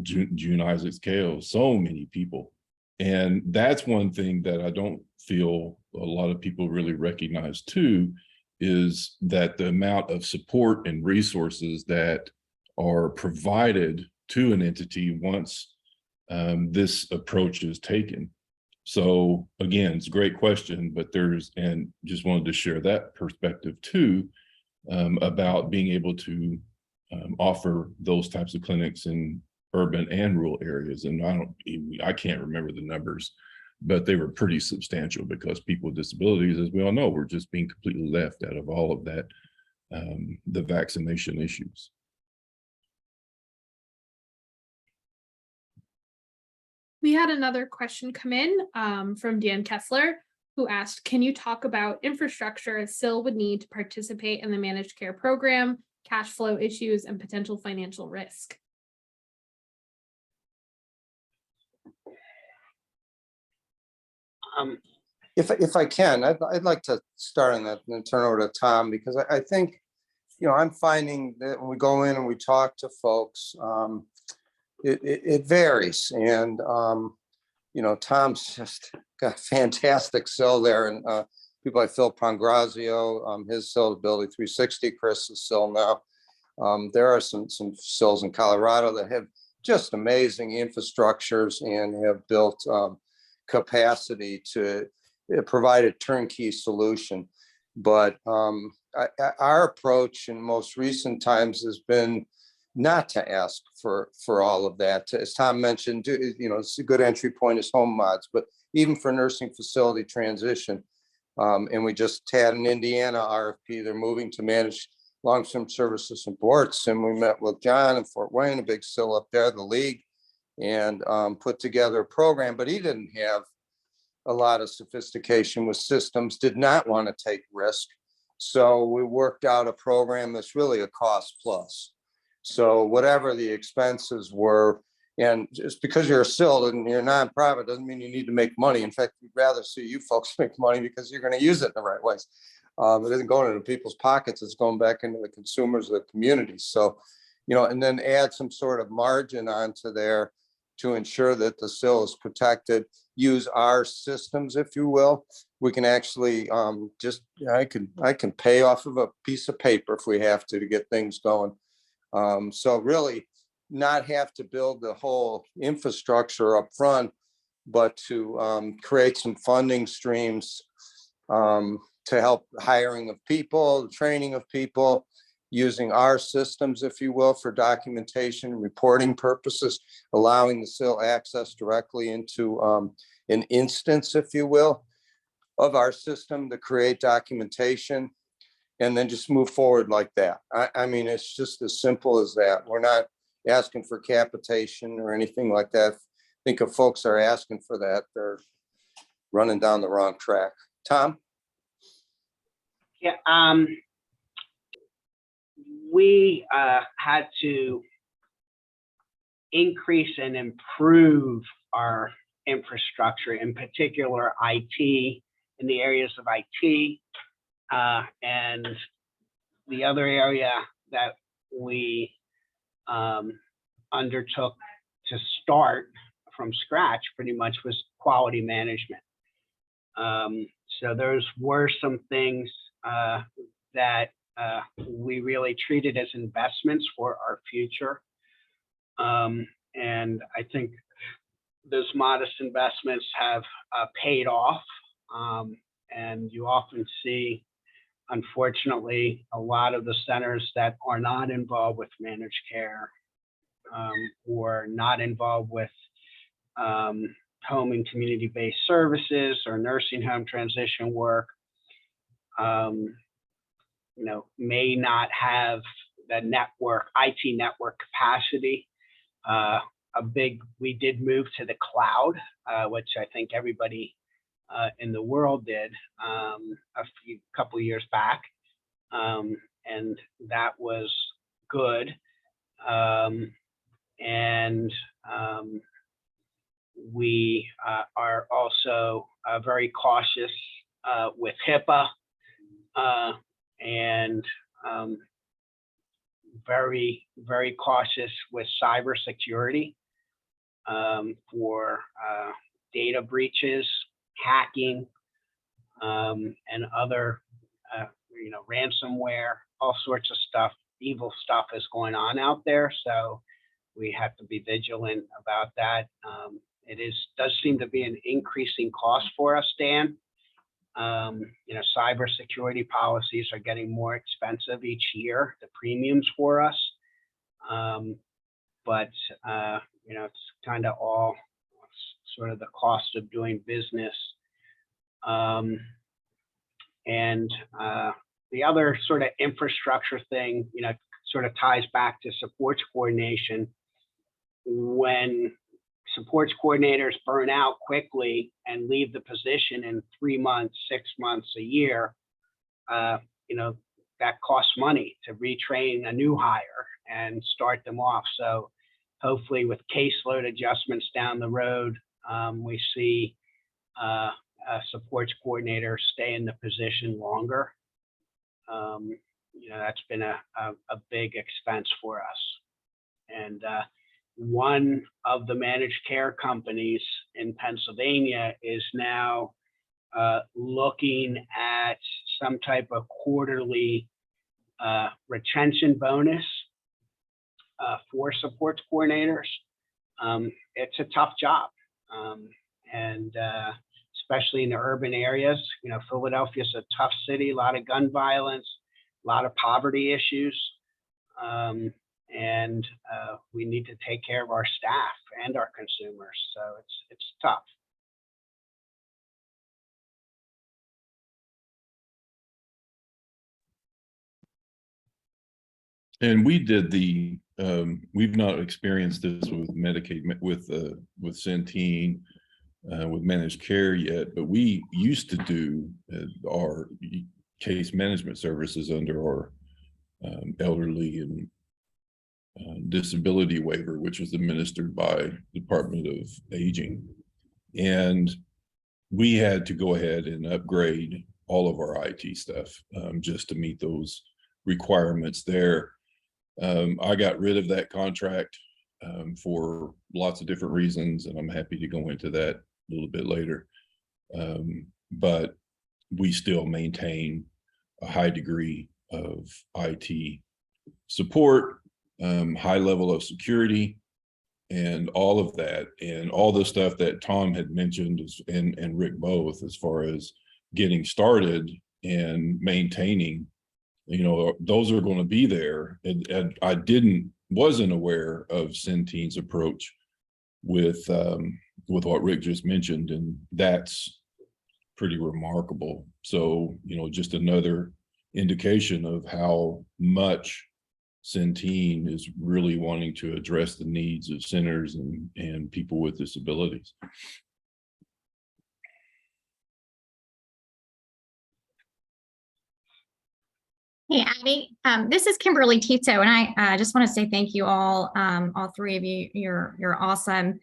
June Isaacs Kale, so many people. And that's one thing that I don't feel a lot of people really recognize too, is that the amount of support and resources that are provided to an entity once this approach is taken. So again, it's a great question, but and just wanted to share that perspective too, about being able to offer those types of clinics in urban and rural areas. And I can't remember the numbers, but they were pretty substantial because people with disabilities, as we all know, were just being completely left out of all of that, the vaccination issues. We had another question come in from Dan Kessler, who asked, can you talk about infrastructure a SIL would need to participate in the managed care program, cash flow issues, and potential financial risk? If I can, I'd like to start on that and then turn over to Tom, because I think, I'm finding that when we go in and we talk to folks, it varies. And, Tom's just got a fantastic SIL there, and people like Phil Pongrazio, his SIL, Ability 360, Chris's SIL now. There are some SILs in Colorado that have just amazing infrastructures and have built capacity to provide a turnkey solution. But our approach in most recent times has been not to ask for all of that. As Tom mentioned, it's a good entry point is home mods, but even for nursing facility transition, and we just had an Indiana RFP, they're moving to manage long-term services and boards, and we met with John in Fort Wayne, a big SIL up there, the league, and put together a program, but he didn't have a lot of sophistication with systems, did not want to take risk. So we worked out a program that's really a cost plus. So whatever the expenses were, and just because you're a SIL and you're nonprofit doesn't mean you need to make money. In fact, we'd rather see you folks make money because you're going to use it in the right ways. It isn't going into people's pockets, it's going back into the consumers of the community. So, and then add some sort of margin onto there to ensure that the SIL is protected. Use our systems, if you will. We can actually I can pay off of a piece of paper if we have to get things going. So really not have to build the whole infrastructure up front, but to create some funding streams to help hiring of people, training of people, using our systems, if you will, for documentation, reporting purposes, allowing the SIL access directly into an instance, if you will, of our system to create documentation, and then just move forward like that. I mean, it's just as simple as that. We're not asking for capitation or anything like that. I think if folks are asking for that, they're running down the wrong track. Tom? Yeah, we had to increase and improve our infrastructure, in particular IT, in the areas of IT. And the other area that we undertook to start from scratch pretty much was quality management. So those were some things that we really treated as investments for our future. And I think those modest investments have paid off. And you often see, unfortunately, a lot of the centers that are not involved with managed care or not involved with home and community-based services or nursing home transition work, may not have the network, IT network capacity we did move to the cloud, which I think everybody in the world did couple years back. And that was good. We are also very cautious with HIPAA and very, very cautious with cybersecurity for data breaches, hacking, and other, ransomware, all sorts of stuff, evil stuff is going on out there. So we have to be vigilant about that. It does seem to be an increasing cost for us, Dan. Cybersecurity policies are getting more expensive each year, the premiums for us. But it's kind of all sort of the cost of doing business. The other sort of infrastructure thing, sort of ties back to supports coordination. When supports coordinators burn out quickly and leave the position in 3 months, 6 months, a year, that costs money to retrain a new hire and start them off. So hopefully with caseload adjustments down the road, we see a supports coordinator stay in the position longer. That's been a big expense for us. And one of the managed care companies in Pennsylvania is now looking at some type of quarterly retention bonus for supports coordinators. It's a tough job, and especially in the urban areas. Philadelphia is a tough city, a lot of gun violence, a lot of poverty issues. And we need to take care of our staff and our consumers. So it's tough. And we did we've not experienced this with Medicaid, with Centene, with managed care yet, but we used to do our case management services under our elderly and disability waiver, which was administered by Department of Aging. And we had to go ahead and upgrade all of our IT stuff just to meet those requirements there. I got rid of that contract for lots of different reasons, and I'm happy to go into that a little bit later. But we still maintain a high degree of IT support, high level of security, and all of that, and all the stuff that Tom had mentioned and Rick both, as far as getting started and maintaining, those are going to be there. And I wasn't aware of Centene's approach with what Rick just mentioned, and that's pretty remarkable. So, just another indication of how much Centene is really wanting to address the needs of centers and people with disabilities. Hey, Abby, this is Kimberly Tito, and I just want to say thank you all three of you. You're awesome.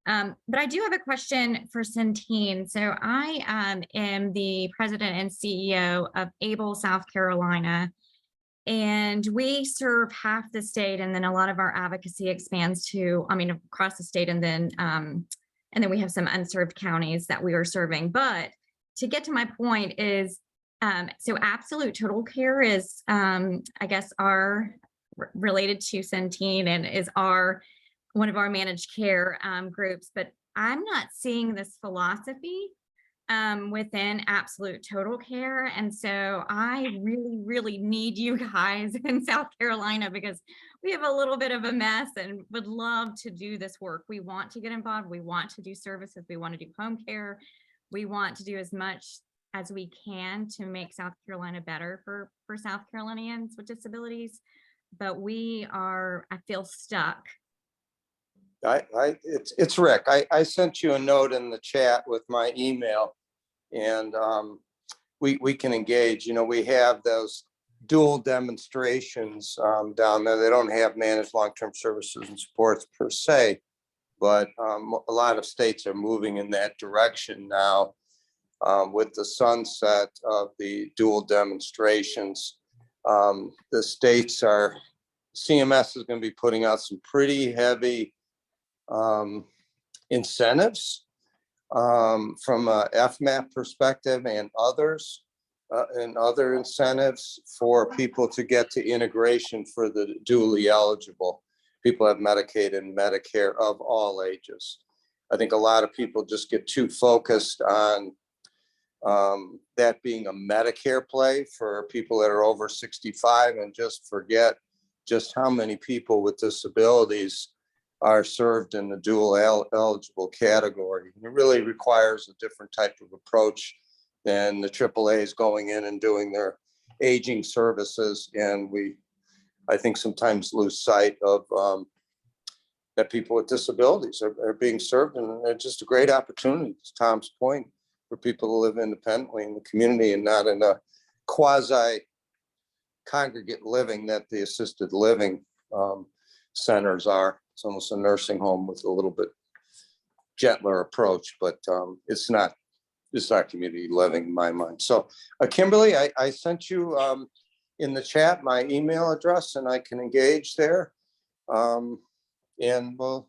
But I do have a question for Centene. So I am the president and CEO of Able, South Carolina, and we serve half the state, and then a lot of our advocacy expands to, across the state, and then we have some unserved counties that we are serving. But to get to my point is, so Absolute Total Care is, I guess, related to Centene and is one of our managed care groups, but I'm not seeing this philosophy within Absolute Total Care. And so I really, really need you guys in South Carolina, because we have a little bit of a mess and would love to do this work. We want to get involved. We want to do services. We want to do home care. We want to do as much as we can to make South Carolina better for South Carolinians with disabilities. But I feel stuck It's Rick. I sent you a note in the chat with my email, and we can engage. You know, we have those dual demonstrations down there. They don't have managed long-term services and supports per se, but a lot of states are moving in that direction now with the sunset of the dual demonstrations. The states are, CMS is going to be putting out some pretty heavy incentives from a FMAP perspective and others and other incentives for people to get to integration for the dually eligible. People have Medicaid and Medicare of all ages. I think a lot of people just get too focused on that being a Medicare play for people that are over 65 and just forget just how many people with disabilities are served in the dual eligible category. It really requires a different type of approach than the AAAs going in and doing their aging services. And I think sometimes lose sight of that people with disabilities are being served, and it's just a great opportunity, to Tom's point, for people to live independently in the community and not in a quasi congregate living that the assisted living centers are. It's almost a nursing home with a little bit gentler approach, but it's not community living in my mind. So Kimberly, I sent you in the chat my email address, and I can engage there and we'll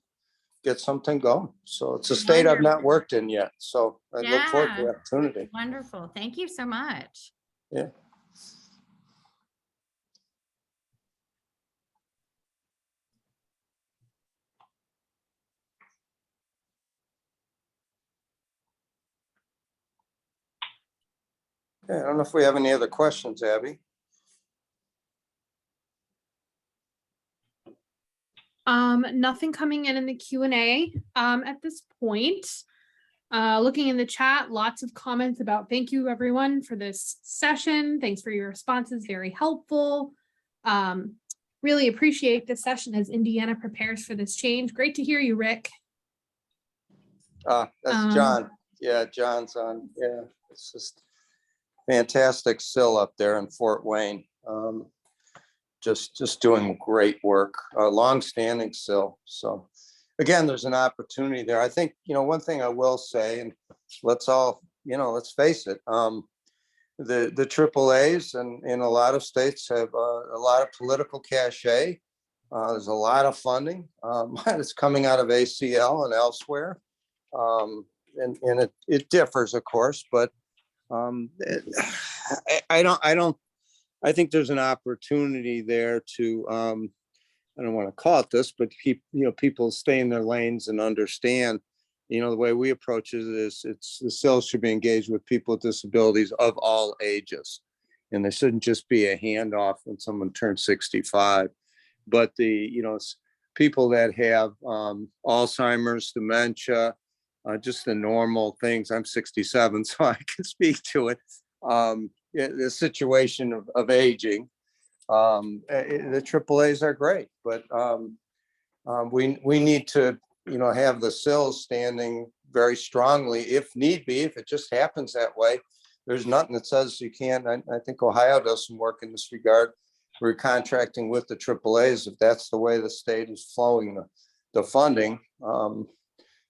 get something going. So it's a state I've not worked in yet. So I look forward to the opportunity. Wonderful. Thank you so much. Yeah. I don't know if we have any other questions, Abby. Nothing coming in the Q&A at this point. Looking in the chat, lots of comments about thank you everyone for this session. Thanks for your responses, very helpful. Really appreciate this session as Indiana prepares for this change. Great to hear you, Rick. That's John. Yeah, John's on. Yeah, it's just fantastic still up there in Fort Wayne. Just doing great work, long-standing still. So again, there's an opportunity there. I think, one thing I will say, and let's all, let's face it, the AAAs in a lot of states have a lot of political cachet. There's a lot of funding that's coming out of ACL and elsewhere. And it differs, of course, but I think there's an opportunity there to, I don't want to call it this, but keep, people stay in their lanes and understand, the way we approach it is the sales should be engaged with people with disabilities of all ages. And there shouldn't just be a handoff when someone turns 65, but people that have Alzheimer's, dementia, just the normal things. I'm 67, so I can speak to it. The situation of aging, the AAAs are great, but we need to, have the SILs standing very strongly if need be. If it just happens that way, there's nothing that says you can't. I think Ohio does some work in this regard. We're contracting with the AAAs. If that's the way the state is flowing the funding,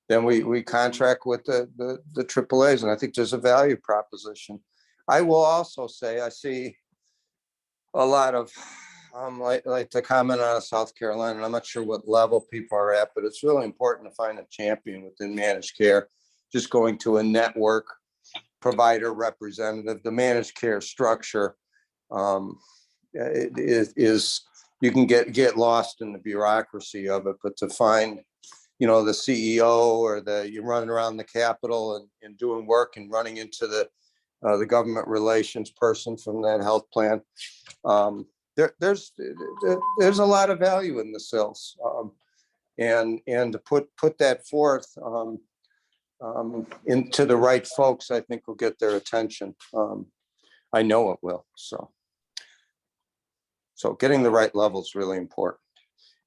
then we contract with the AAAs, and I think there's a value proposition. I will also say I see a lot of like to comment on South Carolina, and I'm not sure what level people are at, but it's really important to find a champion within managed care. Just going to a network provider representative, the managed care structure is you can get lost in the bureaucracy of it, but to find the CEO or you're running around the Capitol and doing work and running into the government relations person from that health plan. There's a lot of value in the sales, and to put that forth into the right folks, I think will get their attention. I know it will. So getting the right level is really important.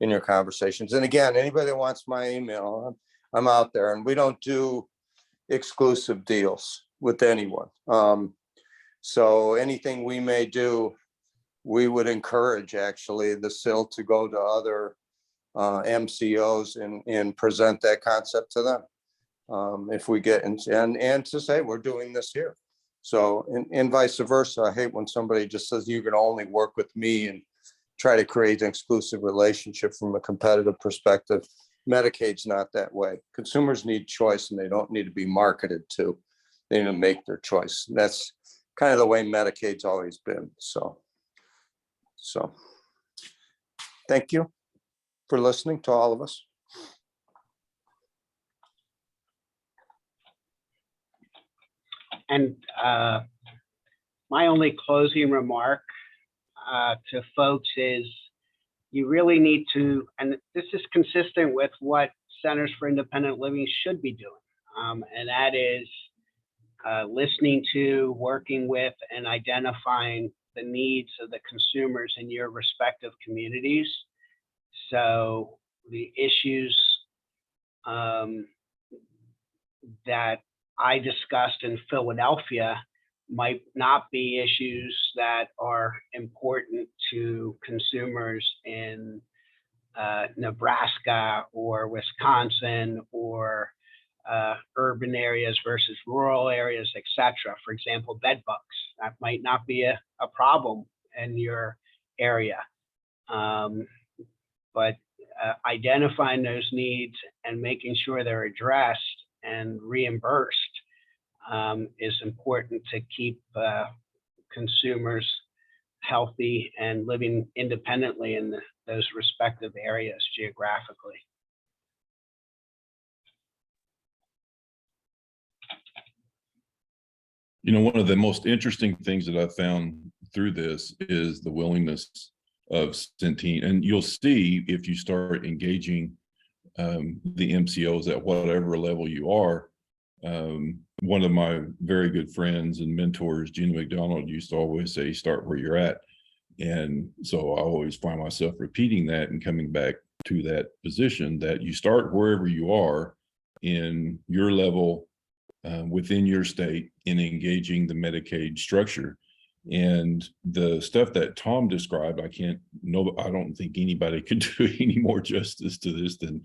in your conversations. And again, anybody that wants my email, I'm out there, and we don't do exclusive deals with anyone. So anything we may do, we would encourage actually the SIL to go to other MCOs and present that concept to them. If we get, and to say, we're doing this here. So, and vice versa. I hate when somebody just says, you can only work with me, and try to create an exclusive relationship from a competitive perspective. Medicaid's not that way. Consumers need choice, and they don't need to be marketed to. They need to make their choice. That's kind of the way Medicaid's always been. So thank you for listening to all of us. And my only closing remark to folks is, you really need to, and this is consistent with what Centers for Independent Living should be doing, and that is listening to, working with, and identifying the needs of the consumers in your respective communities. So the issues that I discussed in Philadelphia might not be issues that are important to consumers in Nebraska or Wisconsin, or urban areas versus rural areas, etc. For example, bed bugs, that might not be a problem in your area. But identifying those needs and making sure they're addressed and reimbursed is important to keep consumers healthy and living independently in those respective areas geographically. You know, one of the most interesting things that I found through this is the willingness of Centene. And you'll see, if you start engaging the MCOs at whatever level you are. One of my very good friends and mentors, Gina McDonald, used to always say, start where you're at. And so I always find myself repeating that and coming back to that position, that you start wherever you are in your level within your state in engaging the Medicaid structure. And the stuff that Tom described, I don't think anybody could do any more justice to this than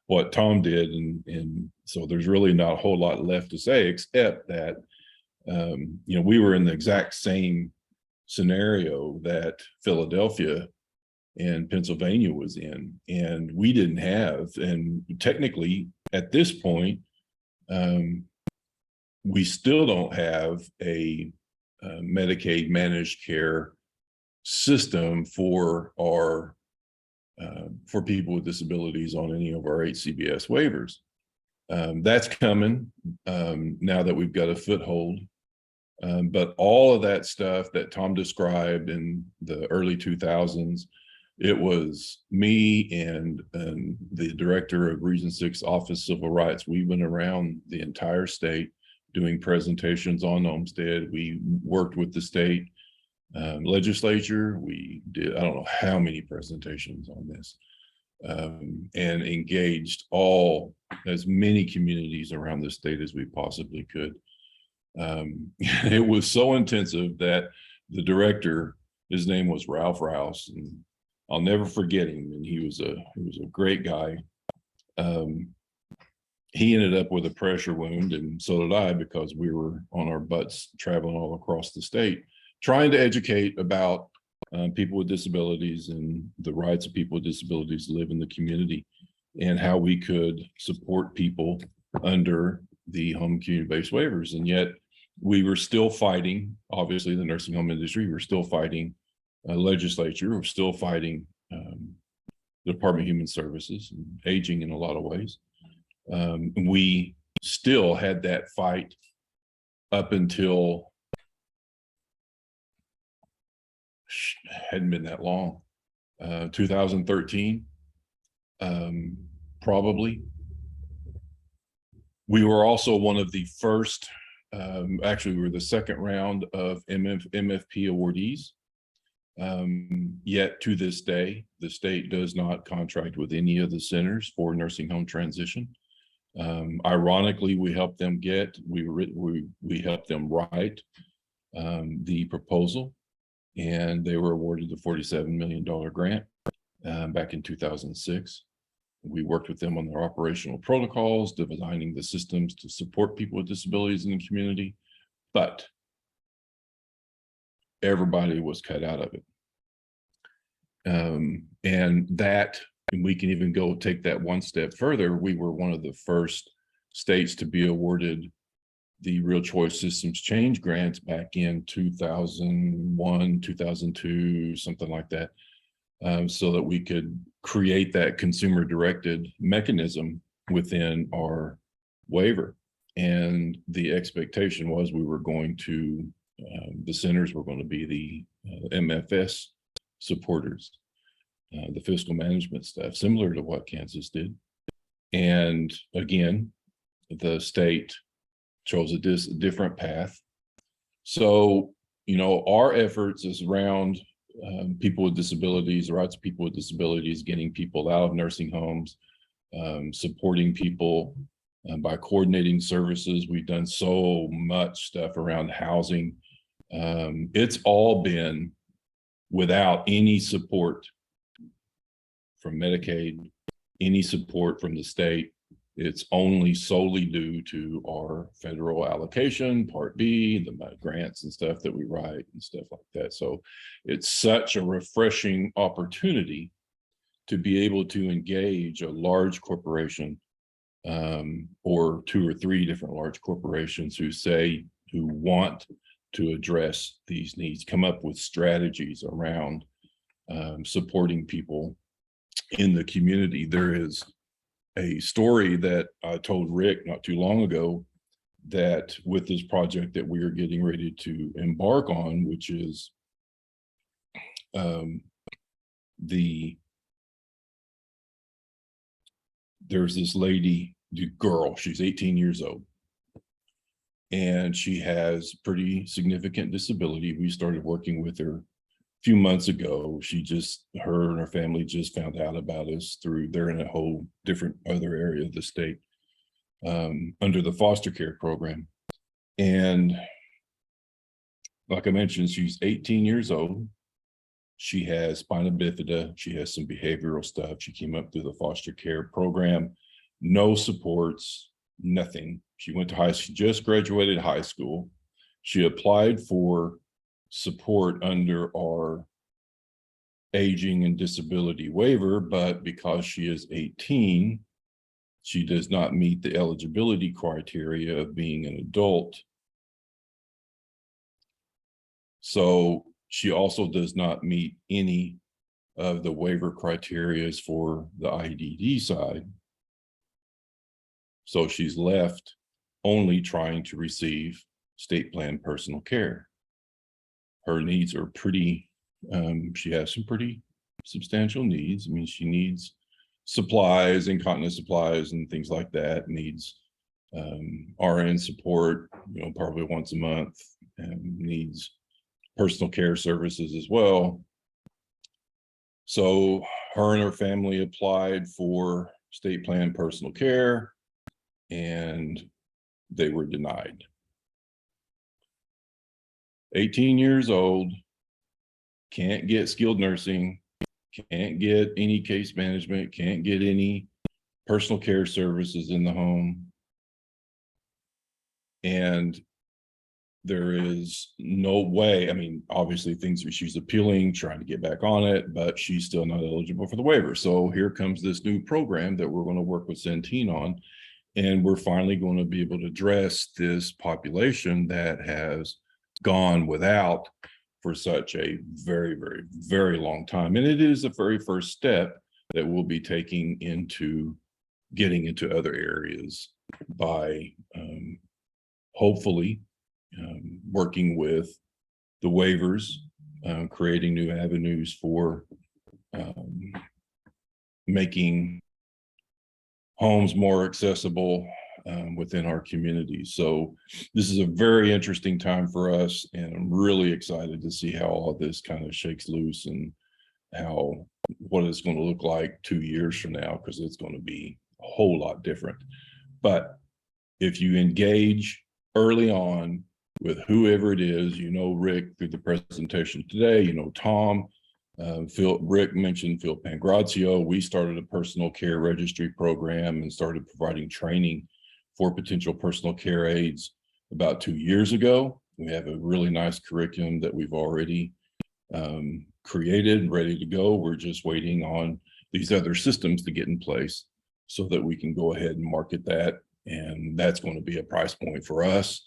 what Tom did. And so there's really not a whole lot left to say, except that, you know, we were in the exact same scenario that Philadelphia and Pennsylvania was in, and we didn't have, and technically at this point, we still don't have a Medicaid managed care system for our for people with disabilities on any of our HCBS waivers. That's coming now that we've got a foothold. But all of that stuff that Tom described in the early 2000s, it was me and the director of Region 6 Office Civil Rights. We went around the entire state doing presentations on Olmstead. We worked with the state legislature. We did, I don't know how many presentations on this, and engaged as many communities around the state as we possibly could. It was so intensive that the director, his name was Ralph Rouse, and I'll never forget him. And he was a great guy. He ended up with a pressure wound, and so did I, because we were on our butts traveling all across the state, trying to educate about people with disabilities and the rights of people with disabilities to live in the community, and how we could support people under the home community-based waivers. And yet we were still fighting, obviously, the nursing home industry. We're still fighting legislature. We're still fighting the Department of Human Services, and aging in a lot of ways. We still had that fight up until, hadn't been that long, 2013, probably. We were also one of the first, actually we were the second round of MFP awardees. Yet to this day, the state does not contract with any of the centers for nursing home transition. Ironically, we helped them we helped them write the proposal, and they were awarded the $47 million grant back in 2006. We worked with them on their operational protocols, designing the systems to support people with disabilities in the community, but everybody was cut out of it. And we can even go take that one step further. We were one of the first states to be awarded the Real Choice Systems Change grants back in 2001, 2002, something like that, so that we could create that consumer-directed mechanism within our waiver. And the expectation was we were going to, the centers were going to be the MFS supporters, the fiscal management staff, similar to what Kansas did. And again, the state chose a different path. So, you know, our efforts is around people with disabilities, the rights of people with disabilities, getting people out of nursing homes, supporting people by coordinating services. We've done so much stuff around housing. It's all been without any support from Medicaid, any support from the state. It's only solely due to our federal allocation, Part B, the grants and stuff that we write and stuff like that. So it's such a refreshing opportunity to be able to engage a large corporation, or 2 or 3 different large corporations who want to address these needs, come up with strategies around supporting people in the community. There is a story that I told Rick not too long ago, that with this project that we are getting ready to embark on, which is there's this girl, she's 18 years old, and she has pretty significant disability. We started working with her few months ago. Her and her family just found out about us they're in a whole different other area of the state, under the foster care program. And like I mentioned, she's 18 years old. She has spina bifida. She has some behavioral stuff. She came up through the foster care program, no supports, nothing. She went to she just graduated high school. She applied for support under our aging and disability waiver, but because she is 18, she does not meet the eligibility criteria of being an adult. So she also does not meet any of the waiver criteria for the IDD side. So she's left only trying to receive state plan personal care. Her needs are pretty, she has some pretty substantial needs. I mean, she needs supplies, incontinence supplies and things like that, needs RN support, probably once a month, and needs personal care services as well. So her and her family applied for state plan personal care, and they were denied. 18 years old, can't get skilled nursing, can't get any case management, can't get any personal care services in the home. And there is no way, I mean, obviously she's appealing, trying to get back on it, but she's still not eligible for the waiver. So here comes this new program that we're going to work with Centene on, and we're finally going to be able to address this population that has gone without for such a very, very, very long time. And it is the very first step that we'll be taking into getting into other areas by hopefully working with the waivers, creating new avenues for making homes more accessible, within our community. So this is a very interesting time for us, and I'm really excited to see how all of this kind of shakes loose and what it's going to look like 2 years from now, because it's going to be a whole lot different. But if you engage early on with whoever it is, Rick through the presentation today, Tom, Rick mentioned Phil Pangrazio. We started a personal care registry program and started providing training for potential personal care aides about 2 years ago. We have a really nice curriculum that we've already created and ready to go. We're just waiting on these other systems to get in place so that we can go ahead and market that. And that's going to be a price point for us.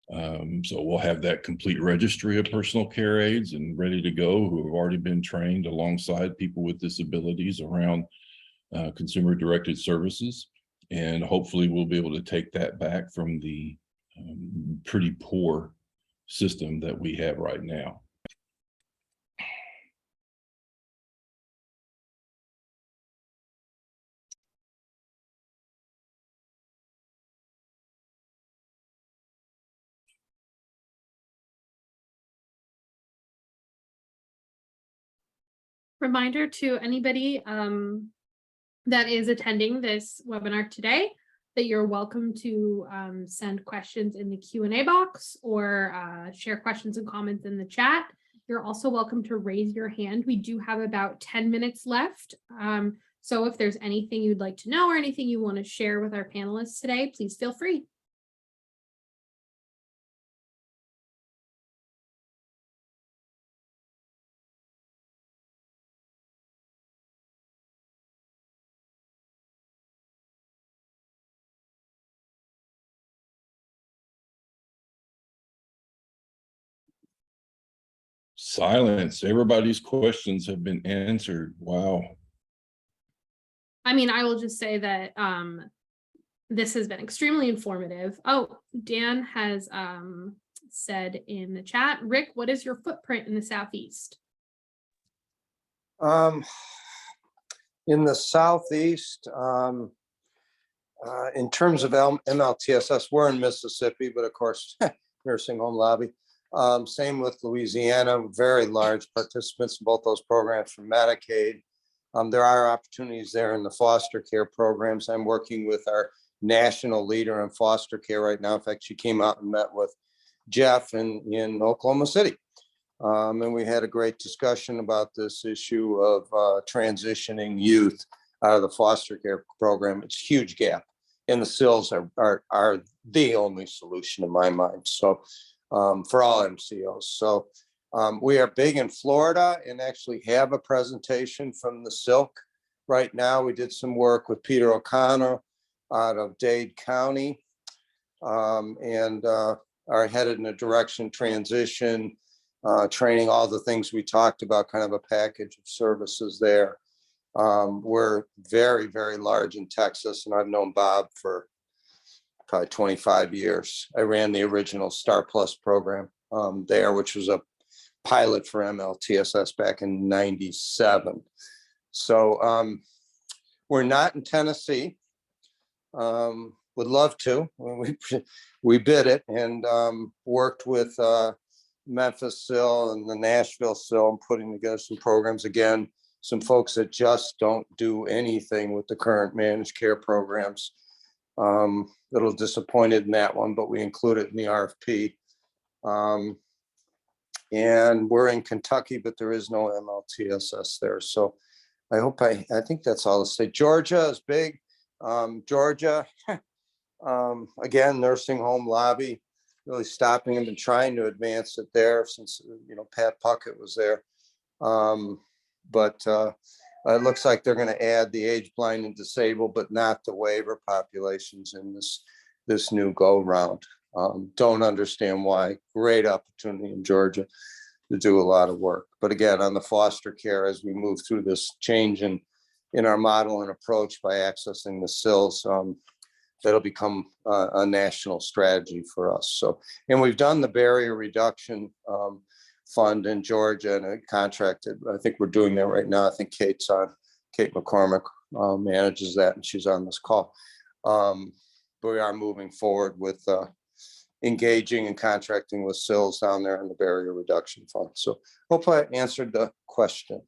So we'll have that complete registry of personal care aides and ready to go, who have already been trained alongside people with disabilities around consumer directed services. And hopefully we'll be able to take that back from the pretty poor system that we have right now. Reminder to anybody that is attending this webinar today that you're welcome to send questions in the Q&A box or share questions and comments in the chat. You're also welcome to raise your hand. We do have about 10 minutes left. So if there's anything you'd like to know or anything you want to share with our panelists today, please feel free. Silence. Everybody's questions have been answered. Wow. I mean, I will just say that this has been extremely informative. Oh, Dan has said in the chat, Rick, what is your footprint in the Southeast? In the Southeast, in terms of MLTSS, we're in Mississippi, but of course, nursing home lobby. Same with Louisiana, very large participants in both those programs from Medicaid. There are opportunities there in the foster care programs. I'm working with our national leader in foster care right now. In fact, she came out and met with Jeff in Oklahoma City. And we had a great discussion about this issue of transitioning youth out of the foster care program. It's a huge gap, and the SILs are the only solution in my mind. So for all MCOs. So we are big in Florida and actually have a presentation from the SILC right now. We did some work with Peter O'Connor out of Dade County and are headed in a direction transition, training, all the things we talked about, kind of a package of services there. We're very, very large in Texas, and I've known Bob for probably 25 years. I ran the original Star Plus program there, which was a pilot for MLTSS back in '97. So we're not in Tennessee. Would love to. We bid it and worked with Memphis SIL and the Nashville SIL and putting together some programs. Again, some folks that just don't do anything with the current managed care programs. A little disappointed in that one, but we include it in the RFP. And we're in Kentucky, but there is no MLTSS there. So I think that's all to say. Georgia is big. Georgia, again, nursing home lobby, really stopping them and trying to advance it there since, Pat Puckett was there. But it looks like they're going to add the age blind and disabled, but not the waiver populations in this new go round. Don't understand why. Great opportunity in Georgia to do a lot of work. But again, on the foster care, as we move through this change in our model and approach by accessing the SILs, that'll become a national strategy for us. So, and we've done the barrier reduction fund in Georgia and contracted. I think we're doing that right now. I think Kate McCormick manages that, and she's on this call. but we are moving forward with engaging and contracting with SILs down there in the barrier reduction fund. So hope I answered the question.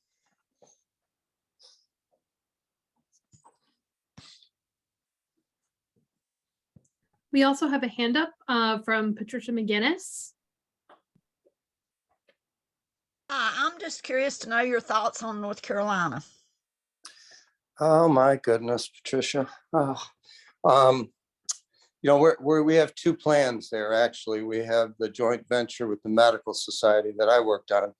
We also have a hand up from Patricia McGinnis. I'm just curious to know your thoughts on North Carolina. Oh my goodness, Patricia. Oh, you know, we have two plans there. Actually, we have the joint venture with the medical society that I worked on.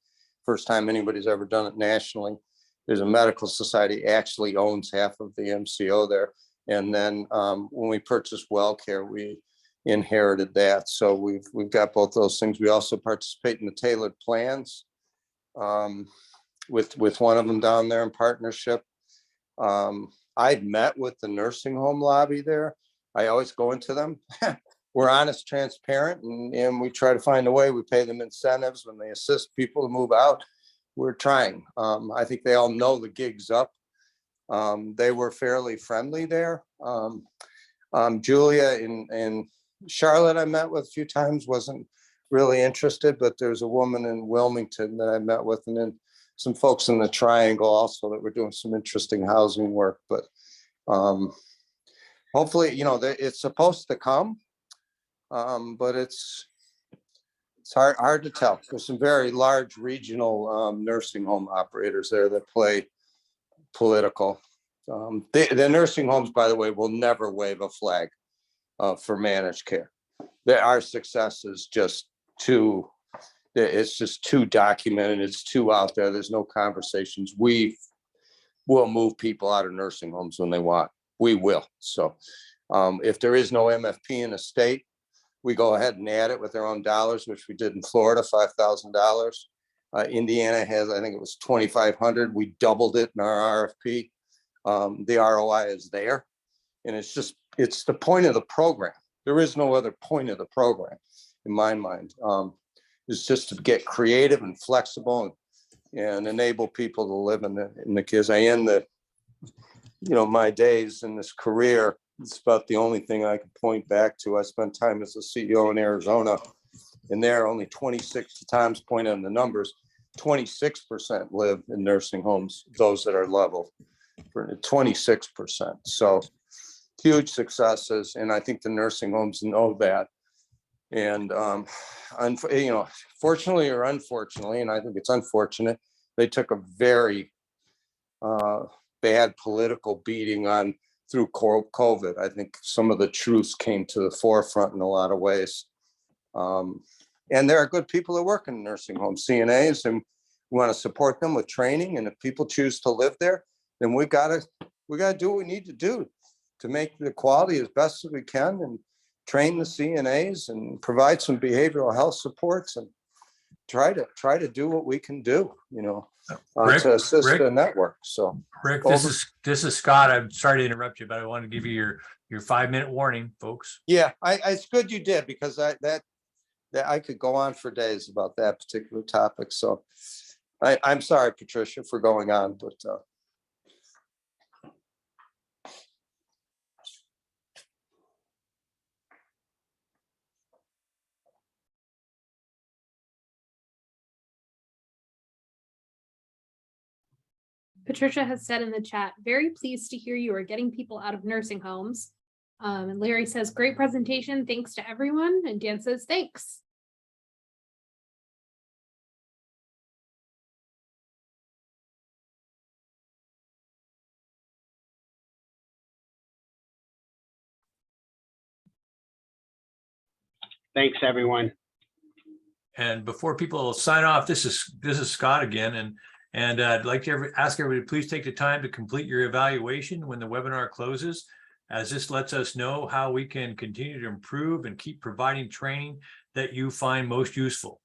First time anybody's ever done it nationally. There's a medical society actually owns half of the MCO there. And then when we purchased WellCare, we inherited that. So we've got both those things. We also participate in the tailored plans with one of them down there in partnership. I've met with the nursing home lobby there. I always go into them. We're honest, transparent, and we try to find a way. We pay them incentives when they assist people to move out. We're trying. I think they all know the gig's up. They were fairly friendly there. Julia and Charlotte I met with a few times, wasn't really interested, but there's a woman in Wilmington that I met with, and then some folks in the Triangle also that were doing some interesting housing work. But hopefully, you know, it's supposed to come, but it's hard to tell. There's some very large regional nursing home operators there that play political. The nursing homes, by the way, will never wave a flag for managed care. Our success is just too, it's just too documented. It's too out there. There's no conversations. We will move people out of nursing homes when they want. We will. So if there is no MFP in a state, we go ahead and add it with our own dollars, which we did in Florida, $5,000. Indiana has, I think it was 2,500. We doubled it in our RFP. The ROI is there. And it's the point of the program. There is no other point of the program in my mind. It's just to get creative and flexible and enable people to live in the kids. I end my days in this career. It's about the only thing I can point back to. I spent time as a CEO in Arizona, and there only 26 times, point on the numbers, 26% live in nursing homes, those that are level, for 26%. So huge successes. And I think the nursing homes know that. And, fortunately or unfortunately, and I think it's unfortunate, they took a very bad political beating through COVID. I think some of the truths came to the forefront in a lot of ways. And there are good people that work in nursing homes, CNAs, and we want to support them with training. And if people choose to live there, then we got to do what we need to do to make the quality as best as we can, and train the CNAs and provide some behavioral health supports and try to do what we can do, to assist the network. So Rick, this is Scott. I'm sorry to interrupt you, but I want to give you your 5-minute warning, folks. Yeah, it's good you did, because that I could go on for days about that particular topic. So I'm sorry, Patricia, for going on, but Patricia has said in the chat, very pleased to hear you are getting people out of nursing homes. And Larry says, great presentation. Thanks to everyone. And Dan says, thanks. Thanks, everyone. And before people sign off, this is Scott again. And I'd like to ask everybody to please take the time to complete your evaluation when the webinar closes, as this lets us know how we can continue to improve and keep providing training that you find most useful.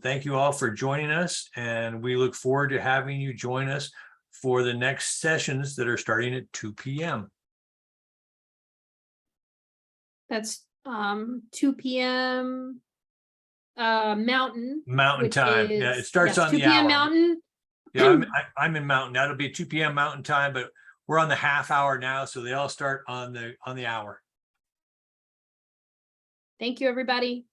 Thank you all for joining us, and we look forward to having you join us for the next sessions that are starting at 2 p.m. That's 2 p.m. Mountain Mountain time. Yeah, it starts on 2 the p.m. hour. Mountain. Yeah, I'm in Mountain. That'll be 2 p.m. Mountain time, but we're on the half hour now, so they all start on the hour. Thank you, everybody.